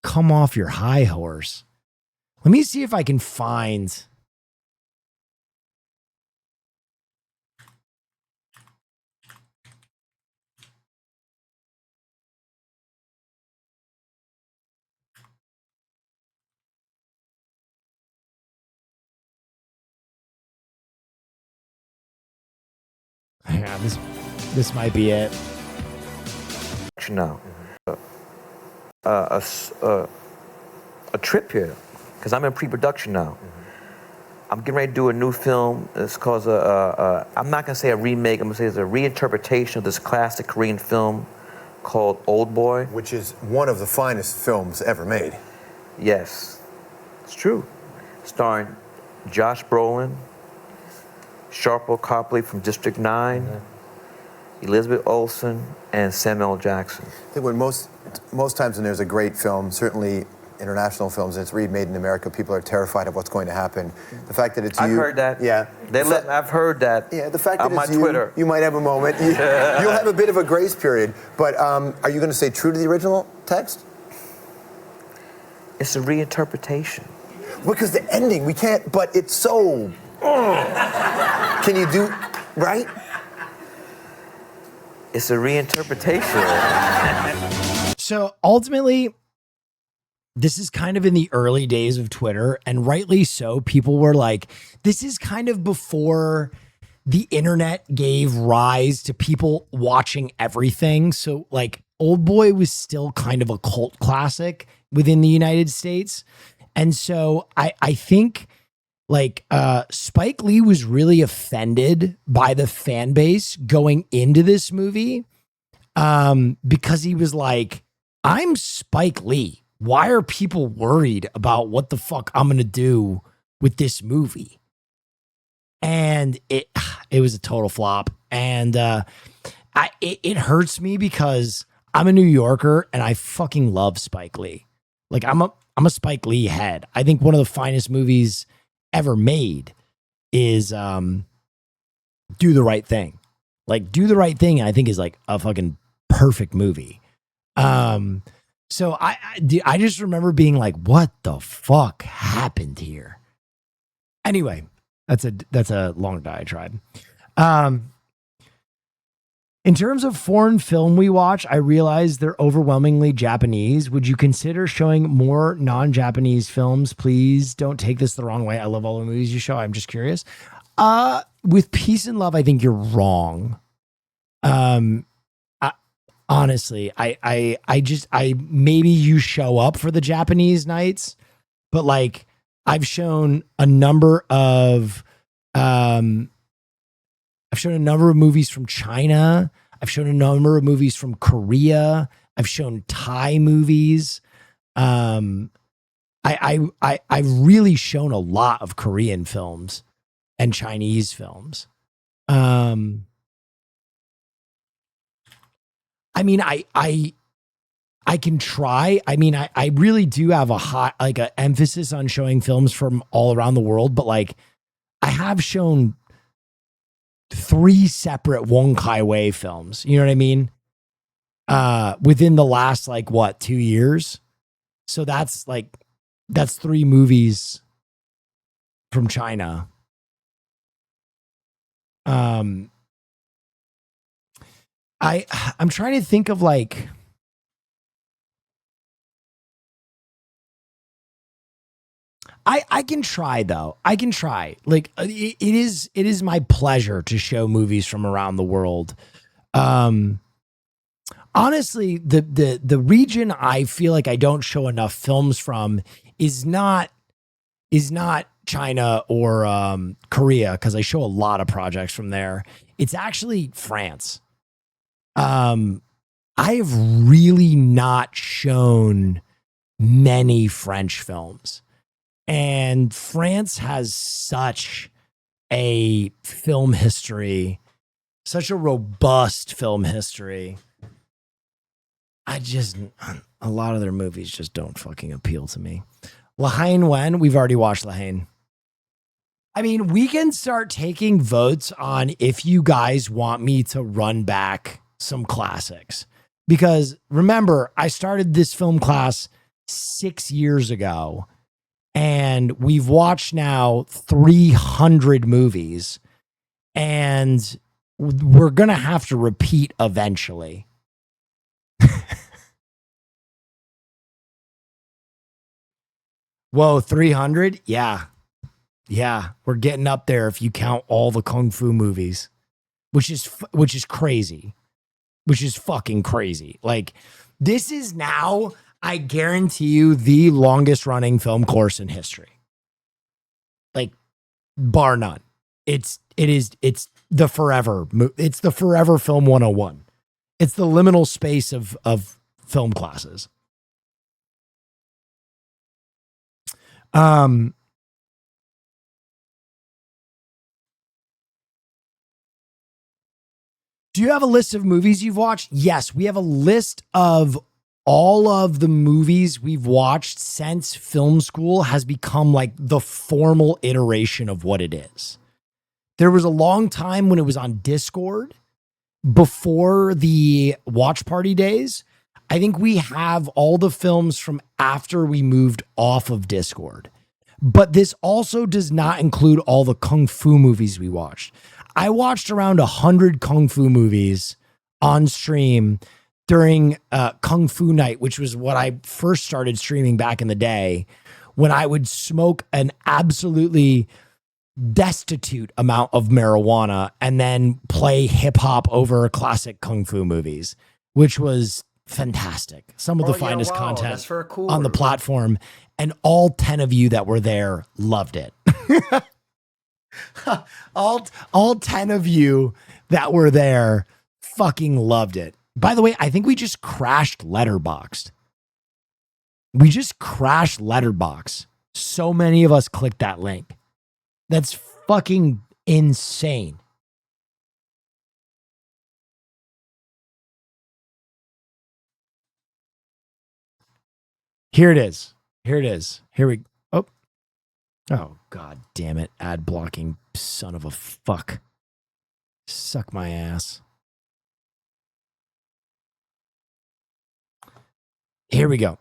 come off your high horse. Let me see if I can find... Yeah, this might be it. Now, a trip here, because I'm in pre-production now. I'm getting ready to do a new film. It's called I'm not gonna say a remake. I'm gonna say it's a reinterpretation of this classic Korean film called Old Boy, which is one of the finest films ever made. Yes, it's true. Starring Josh Brolin, Sharpo Copley from District 9, Elizabeth Olsen, and Samuel L. Jackson. I think when most times when there's a great film, certainly international films, and it's remade in America, people are terrified of what's going to happen. The fact that it's I've heard that. Yeah. I've heard that. Yeah, the fact that on my it's Twitter. You might have a moment. You'll have a bit of a grace period. But are you going to stay true to the original text? It's a reinterpretation. Because the ending, we can't, but it's so... Can you do, right? It's a reinterpretation. So ultimately, this is kind of in the early days of Twitter, and rightly so. People were like, this is kind of before the internet gave rise to people watching everything. So like Old Boy was still kind of a cult classic within the United States. And so I think like Spike Lee was really offended by the fan base going into this movie because he was like, I'm Spike Lee. Why are people worried about what the fuck I'm going to do with this movie? And it was a total flop. And it hurts me because I'm a New Yorker and I fucking love Spike Lee. Like I'm a Spike Lee head. I think one of the finest movies ever made is Do the Right Thing. Like Do the Right Thing, I think is like a fucking perfect movie. So I just remember being like, what the fuck happened here? Anyway, that's a long diatribe. In terms of foreign film we watch, I realize they're overwhelmingly Japanese. Would you consider showing more non-Japanese films? Please don't take this the wrong way. I love all the movies you show. I'm just curious. With Peace and Love, I think you're wrong. Honestly, I maybe you show up for the Japanese nights, but like I've shown a number of movies from China. I've shown a number of movies from Korea. I've shown Thai movies. I've really shown a lot of Korean films and Chinese films. I mean, I can try. I mean, I really do have a emphasis on showing films from all around the world, but like I have shown 3 separate Wong Kar-wai films. You know what I mean? Within the last 2 years. So that's 3 movies from China. I'm trying to think of I can try though. I can try. It is my pleasure to show movies from around the world. Honestly, the region I feel like I don't show enough films from is not China or Korea, because I show a lot of projects from there. It's actually France. I have really not shown many French films. And France has such a film history, such a robust film history. A lot of their movies just don't fucking appeal to me. La Haine Wen, we've already watched La Haine. I mean, we can start taking votes on if you guys want me to run back some classics. Because remember, I started this film class 6 years ago. And we've watched now 300 movies, and we're going to have to repeat eventually. Whoa, 300? Yeah. Yeah, we're getting up there if you count all the Kung Fu movies, which is crazy. Which is fucking crazy. Like, this is now, I guarantee you, the longest running film course in history. Like, bar none. It's the forever. It's the forever film 101. It's the liminal space of film classes. Do you have a list of movies you've watched? Yes, we have a list of all of the movies we've watched since film school has become like the formal iteration of what it is. There was a long time when it was on Discord before the watch party days. I think we have all the films from after we moved off of Discord. But this also does not include all the Kung Fu movies we watched. I watched around 100 Kung Fu movies on stream during Kung Fu Night, which was what I first started streaming back in the day, when I would smoke an absolutely destitute amount of marijuana and then play hip hop over classic Kung Fu movies, which was fantastic. Some of the finest content on the platform, and all 10 of you that were there loved it. all 10 of you that were there fucking loved it. By the way, I think we just crashed Letterboxd. So many of us clicked that link. That's fucking insane. Here it is. Here we go. Oh, God damn it. Ad blocking son of a fuck. Suck my ass. Here we go.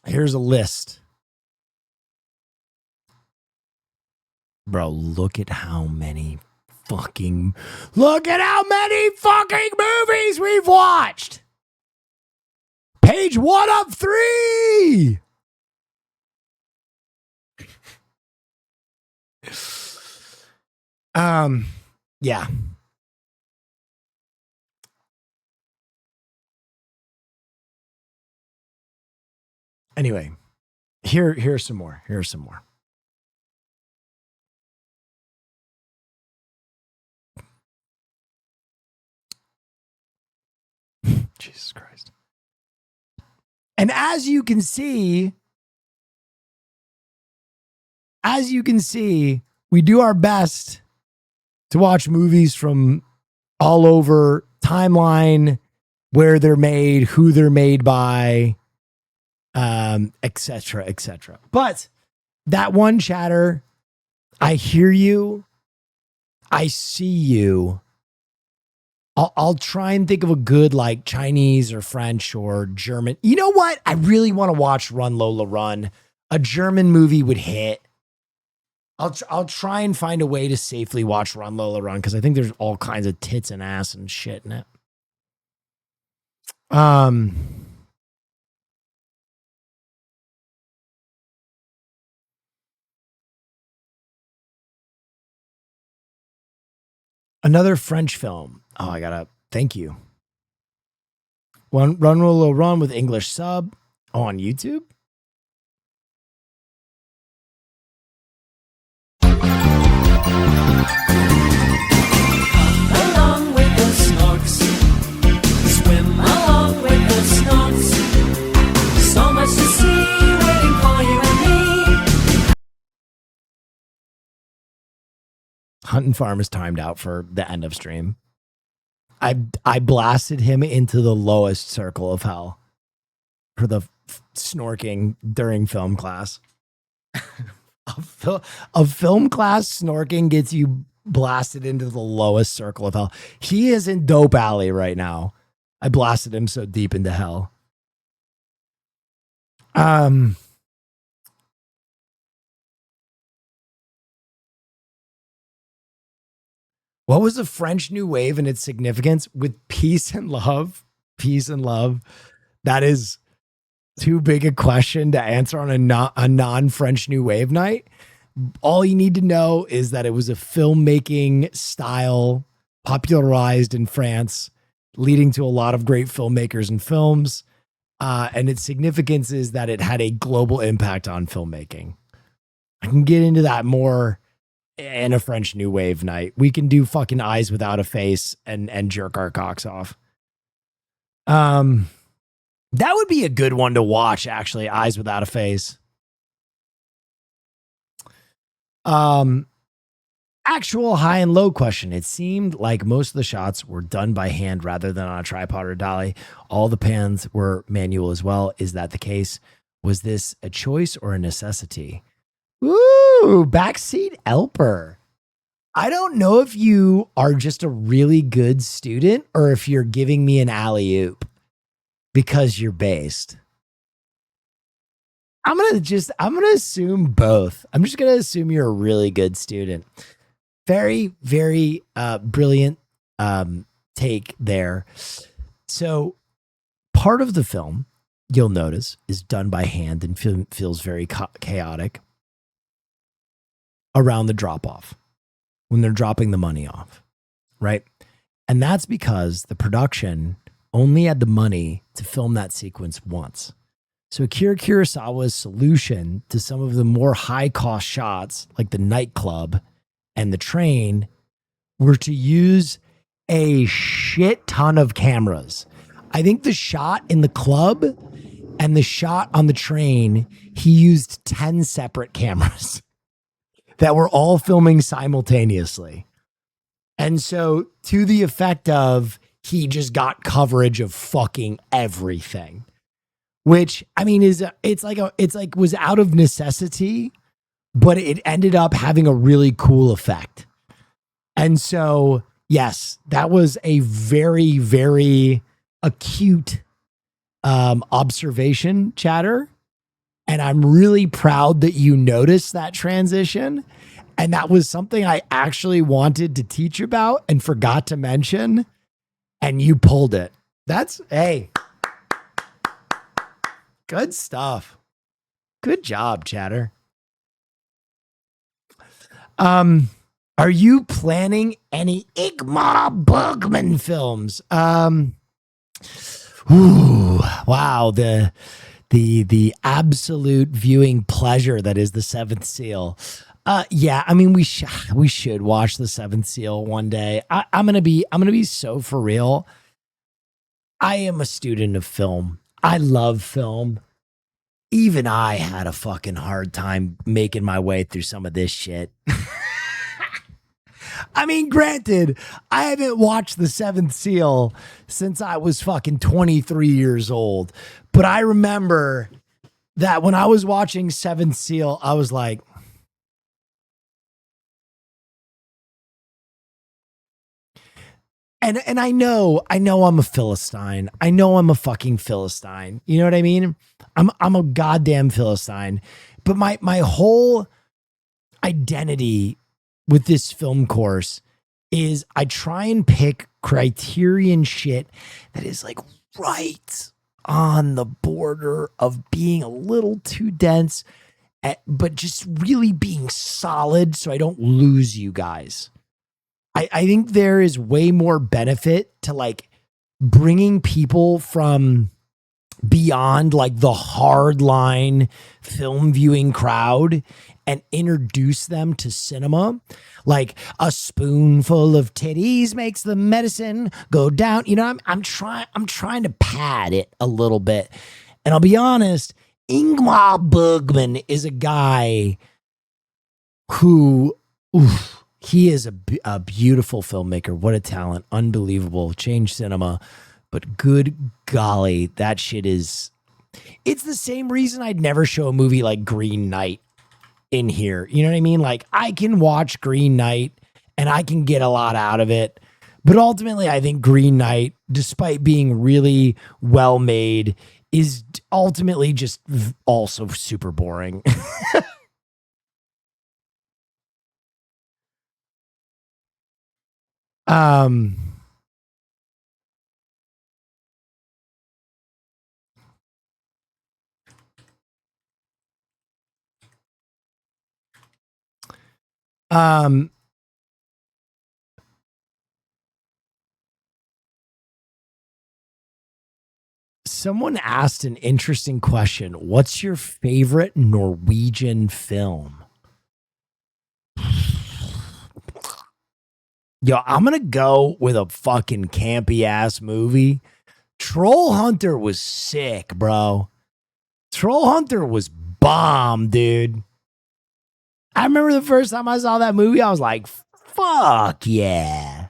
Here's a list. Bro, look at how many look at how many fucking movies we've watched. Page 1 of 3. Yeah. Anyway, here's some more. Jesus Christ. And as you can see, we do our best to watch movies from all over timeline, where they're made, who they're made by, etc., etc. But that one chatter, I hear you, I see you. I'll try and think of a good like Chinese or French or German. You know what? I really want to watch Run Lola Run. A German movie would hit. I'll try and find a way to safely watch Run Lola Run because I think there's all kinds of tits and ass and shit in it. Another French film. Oh, thank you. Run Lola Run with English sub on YouTube. Along with the snorks, swim along with the snorks. So much to see waiting for you and me. Hunt and Farm is timed out for the end of stream. I blasted him into the lowest circle of hell for the snorking during film class. A film class snorking gets you blasted into the lowest circle of hell. He is in Dope Alley right now. I blasted him so deep into hell. What was the French New Wave and its significance with peace and love? Peace and love. That is too big a question to answer on a non-French New Wave night. All you need to know is that it was a filmmaking style popularized in France, leading to a lot of great filmmakers and films. And its significance is that it had a global impact on filmmaking. I can get into that more in a French New Wave night. We can do fucking Eyes Without a Face and jerk our cocks off. That would be a good one to watch, actually. Eyes Without a Face. Actual high and low question. It seemed like most of the shots were done by hand rather than on a tripod or dolly. All the pans were manual as well. Is that the case? Was this a choice or a necessity? Ooh, backseat helper. I don't know if you are just a really good student or if you're giving me an alley-oop because you're based. I'm going to assume both. I'm just going to assume you're a really good student. Very, very brilliant take there. So part of the film, you'll notice, is done by hand and feels very chaotic around the drop-off when they're dropping the money off, right? And that's because the production only had the money to film that sequence once. So Akira Kurosawa's solution to some of the more high-cost shots, like the nightclub and the train, were to use a shit ton of cameras. I think the shot in the club and the shot on the train, he used 10 separate cameras that were all filming simultaneously. And so to the effect of he just got coverage of fucking everything, which I mean it's like was out of necessity, but it ended up having a really cool effect. And so, yes, that was a very, very acute observation, chatter. And I'm really proud that you noticed that transition. And that was something I actually wanted to teach about and forgot to mention. And you pulled it. Hey, good stuff. Good job, Chatter. Are you planning any Ingmar Bergman films? Wow, the absolute viewing pleasure that is The Seventh Seal. Yeah, I mean we should watch The Seventh Seal one day. I'm gonna be so for real. I am a student of film. I love film. Even I had a fucking hard time making my way through some of this shit. I mean, granted, I haven't watched The Seventh Seal since I was fucking 23 years old. But I remember that when I was watching Seventh Seal, I was like, and I know I'm a Philistine. I know I'm a fucking Philistine. You know what I mean? I'm a goddamn Philistine. But my whole identity with this film course is I try and pick criterion shit that is like right on the border of being a little too dense, but just really being solid so I don't lose you guys. I think there is way more benefit to like bringing people from beyond like the hardline film viewing crowd and introduce them to cinema. Like a spoonful of titties makes the medicine go down. You know, I'm trying to pad it a little bit. And I'll be honest, Ingmar Bergman is a guy who, he is a beautiful filmmaker. What a talent. Unbelievable. Changed cinema. But good golly, that shit is... It's the same reason I'd never show a movie like Green Knight in here. You know what I mean? Like, I can watch Green Knight and I can get a lot out of it. But ultimately, I think Green Knight, despite being really well made, is ultimately just also super boring. Someone asked an interesting question. What's your favorite Norwegian film? Yo, I'm going to go with a fucking campy ass movie. Troll Hunter was sick, bro. Troll Hunter was bomb, dude. I remember the first time I saw that movie, I was like, fuck yeah.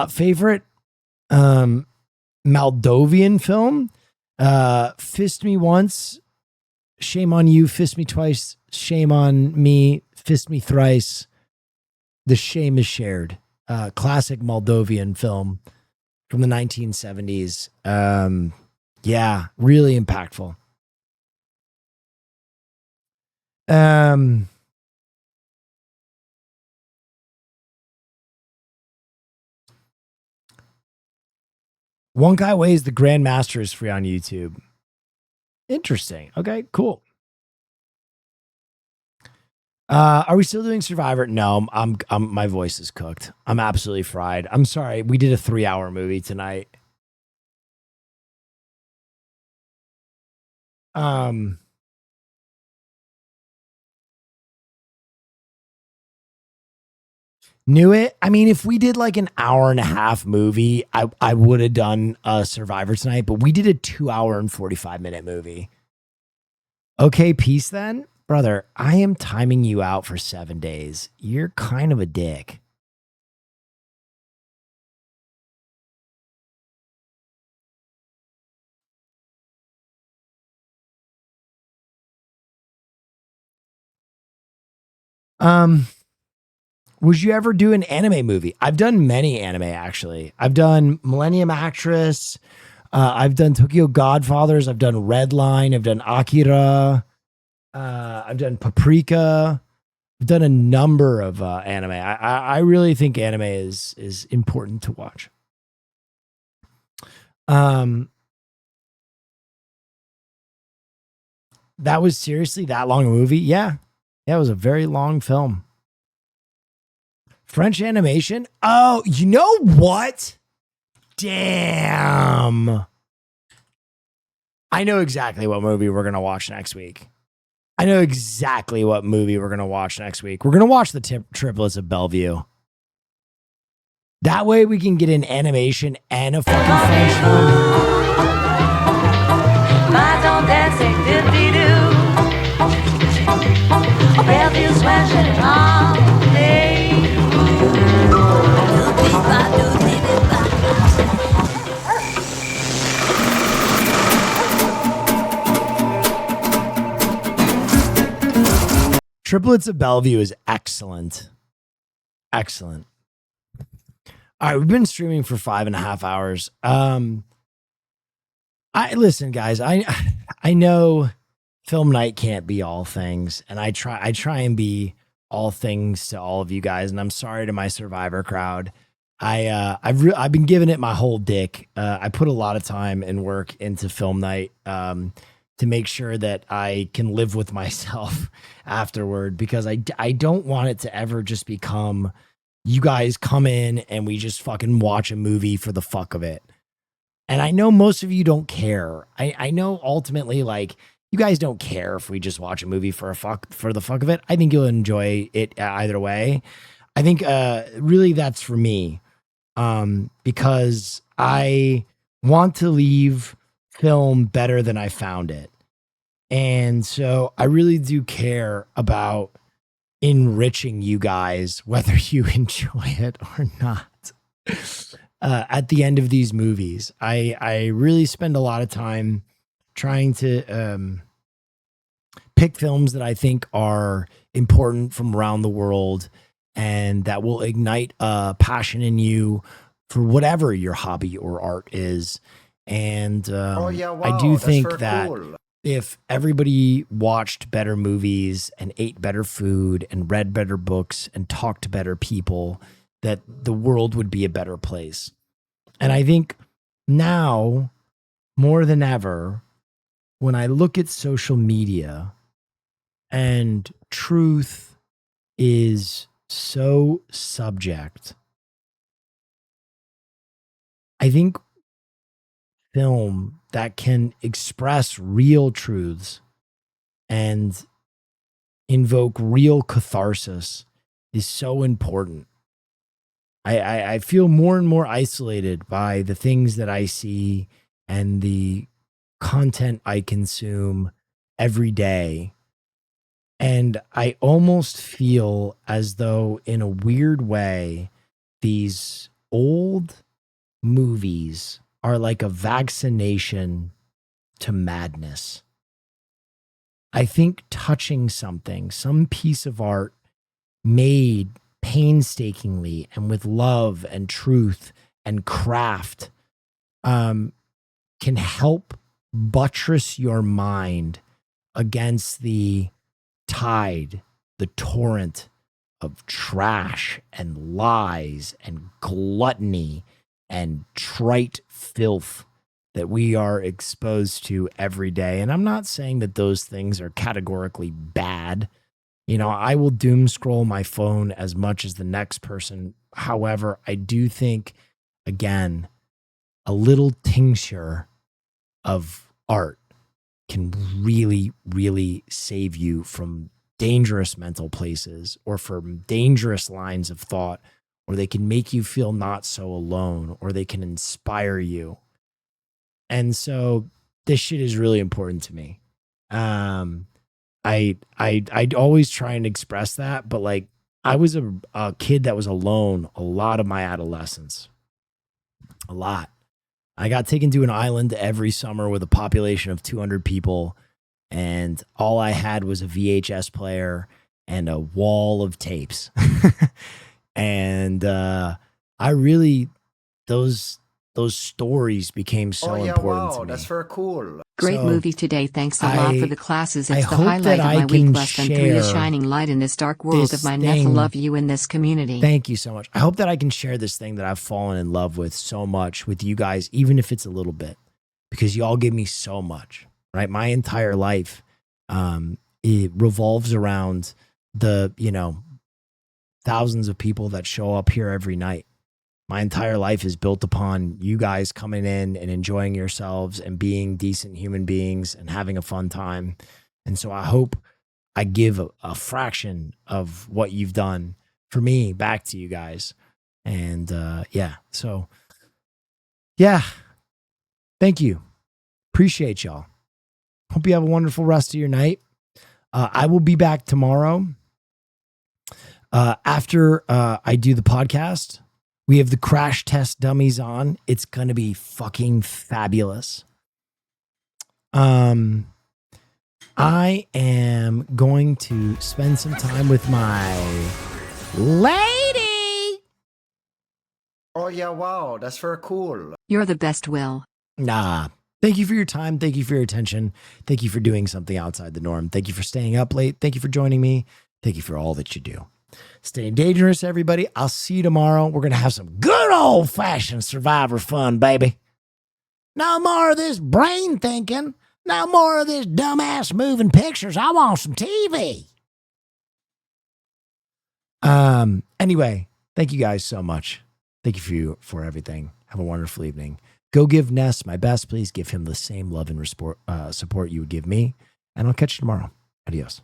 Favorite Moldovan film? Fist Me Once, Shame on You, Fist Me Twice, Shame on Me, Fist Me Thrice. The Shame is Shared. Classic Moldovan film from the 1970s. Yeah, really impactful. One Guy Weighs the Grandmaster is free on YouTube. Interesting. Okay, cool. Are we still doing Survivor? No, I'm my voice is cooked. I'm absolutely fried. I'm sorry. We did a 3-hour movie tonight. Knew it. I mean, if we did like an 1.5 hour movie, I would have done a Survivor tonight, but we did a 2 hour and 45-minute movie. Okay, peace then. Brother, I am timing you out for 7 days. You're kind of a dick. Would you ever do an anime movie? I've done many anime, actually. I've done Millennium Actress. I've done Tokyo Godfathers. I've done Redline. I've done Akira. I've done Paprika. I've done a number of anime. I really think anime is important to watch. That was seriously that long a movie? Yeah. Yeah, it was a very long film. French animation? Oh, you know what? Damn. I know exactly what movie we're going to watch next week. We're going to watch the Triplets of Bellevue. That way we can get an animation and a fucking French film. Bellevue's watching all day. Triplets of Bellevue is excellent. Excellent. All right, we've been streaming for 5.5 hours. Listen, guys, I know film night can't be all things, and I try and be all things to all of you guys, and I'm sorry to my Survivor crowd. I've been giving it my whole dick. I put a lot of time and work into film night to make sure that I can live with myself afterward, because I don't want it to ever just become you guys come in and we just fucking watch a movie for the fuck of it. And I know most of you don't care. I know ultimately, like, you guys don't care if we just watch a movie for the fuck of it. I think you'll enjoy it either way. I think really that's for me, because I want to leave film better than I found it. And so I really do care about enriching you guys, whether you enjoy it or not. At the end of these movies, I really spend a lot of time trying to pick films that I think are important from around the world and that will ignite a passion in you for whatever your hobby or art is. And I do think that cool. If everybody watched better movies and ate better food and read better books and talked to better people, that the world would be a better place. And I think now, more than ever, when I look at social media and truth is so subject, I think film that can express real truths and invoke real catharsis is so important. I feel more and more isolated by the things that I see and the content I consume every day. And I almost feel as though, in a weird way, these old movies are like a vaccination to madness. I think touching something, some piece of art made painstakingly and with love and truth and craft, can help buttress your mind against the tide, the torrent of trash and lies and gluttony and trite filth that we are exposed to every day. And I'm not saying that those things are categorically bad. You know, I will doom scroll my phone as much as the next person. However, I do think, again, a little tincture of art can really, really save you from dangerous mental places or from dangerous lines of thought, or they can make you feel not so alone, or they can inspire you. And so this shit is really important to me. I'd always try and express that, but like, I was a kid that was alone a lot of my adolescence. A lot. I got taken to an island every summer with a population of 200 people, and all I had was a VHS player and a wall of tapes. And I really, those those stories became so Oh yeah, important to wow, me. that's very cool. Great So, movie today. Thanks a lot for the classes. It's the hope highlight that of I my week. can Less than 3 is share shining light in this dark world this of my Neff. thing. Love you in this community. Thank you so much. I hope that I can share this thing that I've fallen in love with so much with you guys, even if it's a little bit, because y'all give me so much, right? My entire life, it revolves around the, thousands of people that show up here every night. My entire life is built upon you guys coming in and enjoying yourselves and being decent human beings and having a fun time. And so I hope I give a fraction of what you've done for me back to you guys. And thank you. Appreciate y'all. Hope you have a wonderful rest of your night. I will be back tomorrow. After I do the podcast, we have the crash test dummies on. It's going to be fucking fabulous. I am going to spend some time with my lady. Oh yeah, wow, that's very cool. You're the best, Will. Nah. Thank you for your time. Thank you for your attention. Thank you for doing something outside the norm. Thank you for staying up late. Thank you for joining me. Thank you for all that you do. Stay dangerous, everybody. I'll see you tomorrow. We're going to have some good old-fashioned Survivor fun, baby. No more of this brain thinking. No more of this dumbass moving pictures. I want some TV. Anyway, thank you guys so much. Thank you for everything. Have a wonderful evening. Go give Ness my best. Please give him the same love and support you would give me. And I'll catch you tomorrow. Adios.